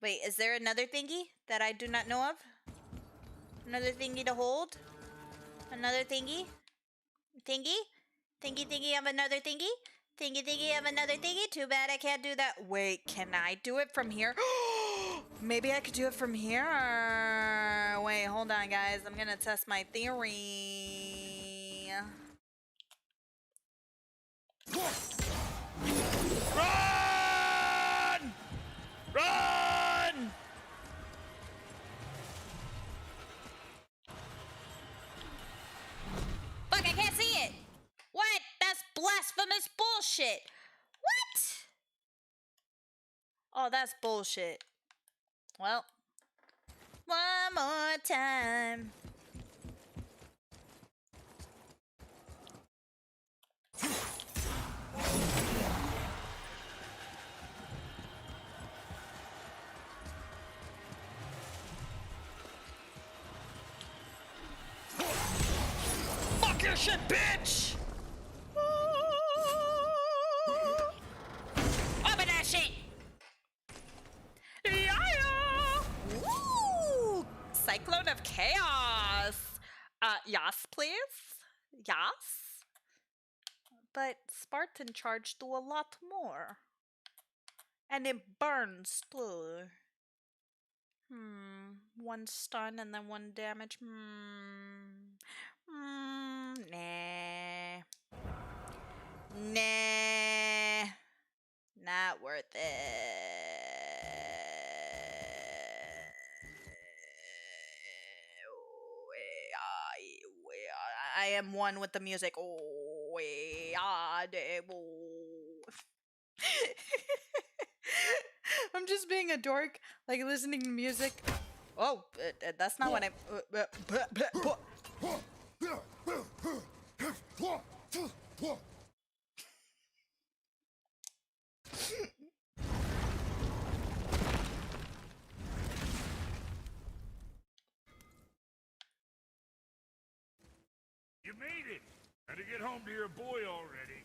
[SPEAKER 2] Wait, is there another thingy that I do not know of? Another thingy to hold? Another thingy? Thingy? Thingy of another thingy? Thingy of another thingy? Too bad I can't do that. Wait, can I do it from here? Maybe I could do it from here. Wait, hold on, guys. I'm gonna test my theory. Run! Run! Fuck, I can't see it. What? That's blasphemous bullshit. What? Oh, that's bullshit. Well, one more time. Fuck your shit, bitch! Open that shit! Yeah! Woo! Cyclone of Chaos! Yes, please? Yes? But Spartan charge do a lot more. And it burns too. One stun and then one damage. Nah. Nah. Not worth it. I am one with the music. I'm just being a dork, like listening to music. Oh, that's not what I'm.
[SPEAKER 7] You made it! Better get home to your boy already.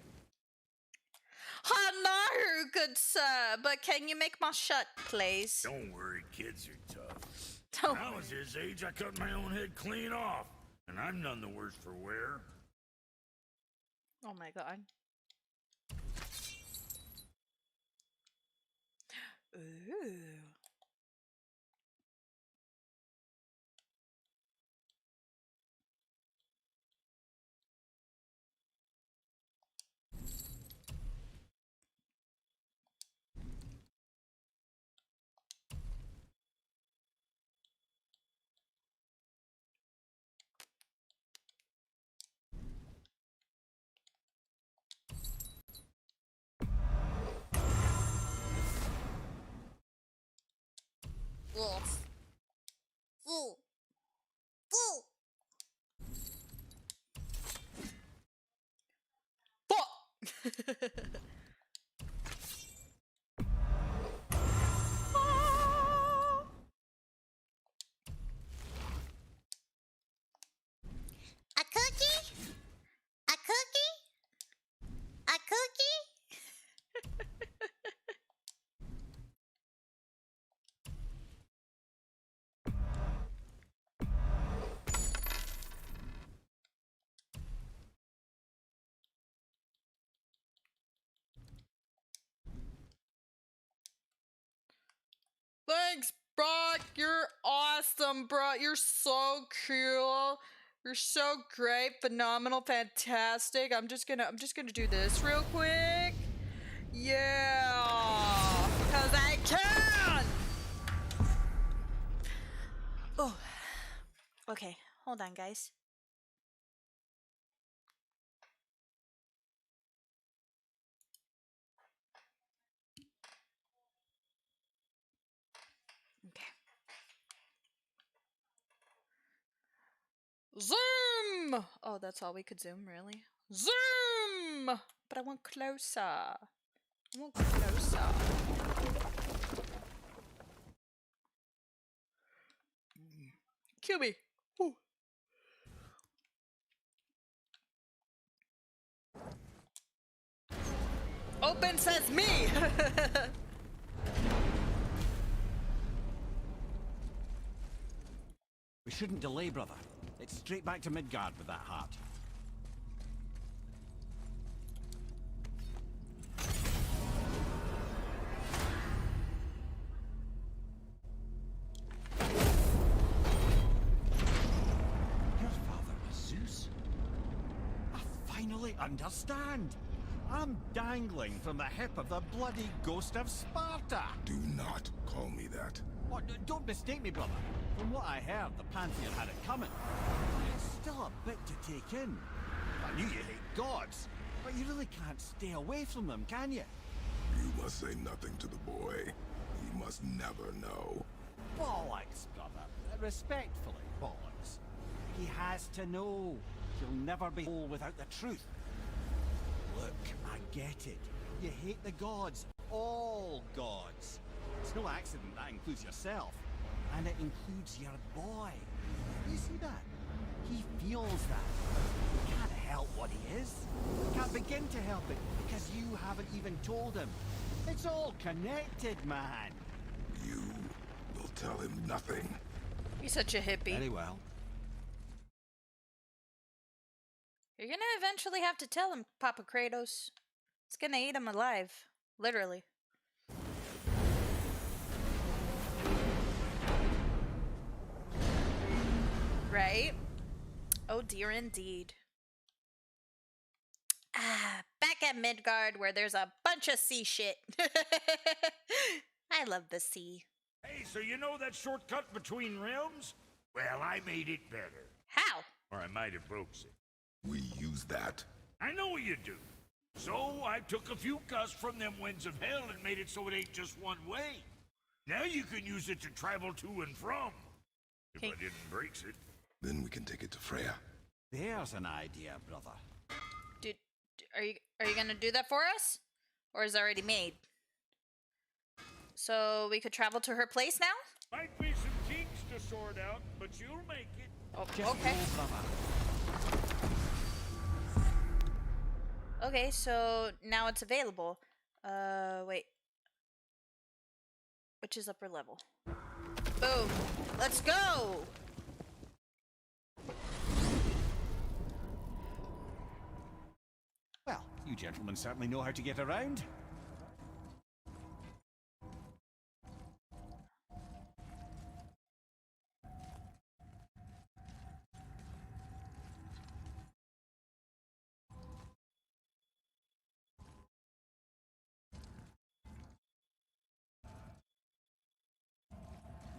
[SPEAKER 2] Hello, good sir, but can you make my shirt, please?
[SPEAKER 7] Don't worry, kids are tough.
[SPEAKER 2] Don't
[SPEAKER 7] When I was his age, I cut my own head clean off. And I'm none the worse for wear.
[SPEAKER 2] Oh my god. Ooh. Yes. Ooh.
[SPEAKER 1] A cookie? A cookie? A cookie?
[SPEAKER 3] Thanks, Brock. You're awesome, bro. You're so cool. You're so great, phenomenal, fantastic. I'm just gonna do this real quick. Yeah, cause I can.
[SPEAKER 2] Oh. Okay, hold on, guys. Okay.
[SPEAKER 3] Zoom. Oh, that's all we could zoom, really. Zoom. But I want closer. I want closer. Kill me. Ooh. Open says me.
[SPEAKER 6] We shouldn't delay, brother. It's straight back to Midgard with that heart. Your father was Zeus? I finally understand. I'm dangling from the hip of the bloody ghost of Sparta.
[SPEAKER 5] Do not call me that.
[SPEAKER 6] What, don't mistake me, brother. From what I heard, the Pantheon had it coming. It's still a bit to take in. I knew you hate gods, but you really can't stay away from them, can you?
[SPEAKER 5] You must say nothing to the boy. He must never know.
[SPEAKER 6] Bollocks, brother. Respectfully, bollocks. He has to know. He'll never be whole without the truth. Look, I get it. You hate the gods. All gods. It's no accident that includes yourself. And it includes your boy. You see that? He feels that. He can't help what he is. Can't begin to help it because you haven't even told him. It's all connected, man.
[SPEAKER 5] You will tell him nothing.
[SPEAKER 3] You're such a hippie.
[SPEAKER 6] Very well.
[SPEAKER 2] You're gonna eventually have to tell him, Papa Kratos. It's gonna eat him alive. Literally. Right? Oh dear indeed. Ah, back at Midgard where there's a bunch of sea shit. I love the sea.
[SPEAKER 7] Hey, so you know that shortcut between realms? Well, I made it better.
[SPEAKER 2] How?
[SPEAKER 7] Or I might have broke it.
[SPEAKER 5] We use that.
[SPEAKER 7] I know you do. So I took a few gusts from them winds of hell and made it so it ain't just one way. Now you can use it to travel to and from. If
[SPEAKER 2] Okay.
[SPEAKER 7] I didn't break it.
[SPEAKER 5] Then we can take it to Freya.
[SPEAKER 6] There's an idea, brother.
[SPEAKER 2] Dude, are you gonna do that for us? Or is it already made? So we could travel to her place now?
[SPEAKER 7] Might be some kinks to sort out, but you'll make it.
[SPEAKER 2] Oh,
[SPEAKER 6] Just
[SPEAKER 2] okay.
[SPEAKER 6] go, brother.
[SPEAKER 2] Okay, so now it's available. Wait. Which is upper level? Boom. Let's go!
[SPEAKER 6] Well, you gentlemen certainly know how to get around.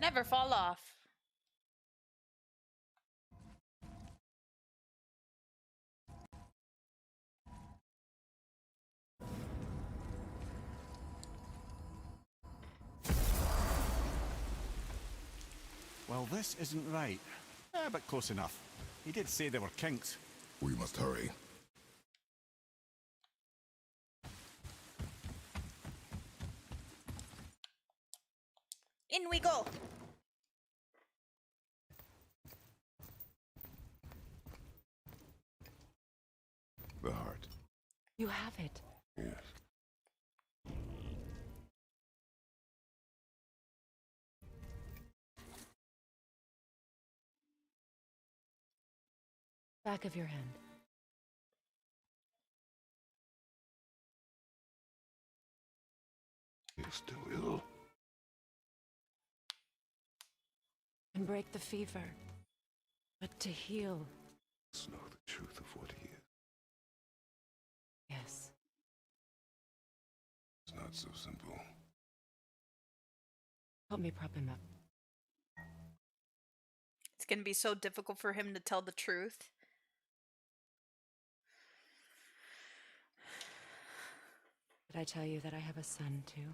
[SPEAKER 2] Never fall off.
[SPEAKER 6] Well, this isn't right. But close enough. He did say there were kinks.
[SPEAKER 5] We must hurry.
[SPEAKER 2] In we go.
[SPEAKER 5] The heart.
[SPEAKER 8] You have it.
[SPEAKER 5] Yes.
[SPEAKER 8] Back of your hand.
[SPEAKER 5] You're still ill.
[SPEAKER 8] Can break the fever. But to heal,
[SPEAKER 5] Let's know the truth of what he is.
[SPEAKER 8] yes.
[SPEAKER 5] It's not so simple.
[SPEAKER 8] Help me prop him up.
[SPEAKER 2] It's gonna be so difficult for him to tell the truth.
[SPEAKER 8] Did I tell you that I have a son, too?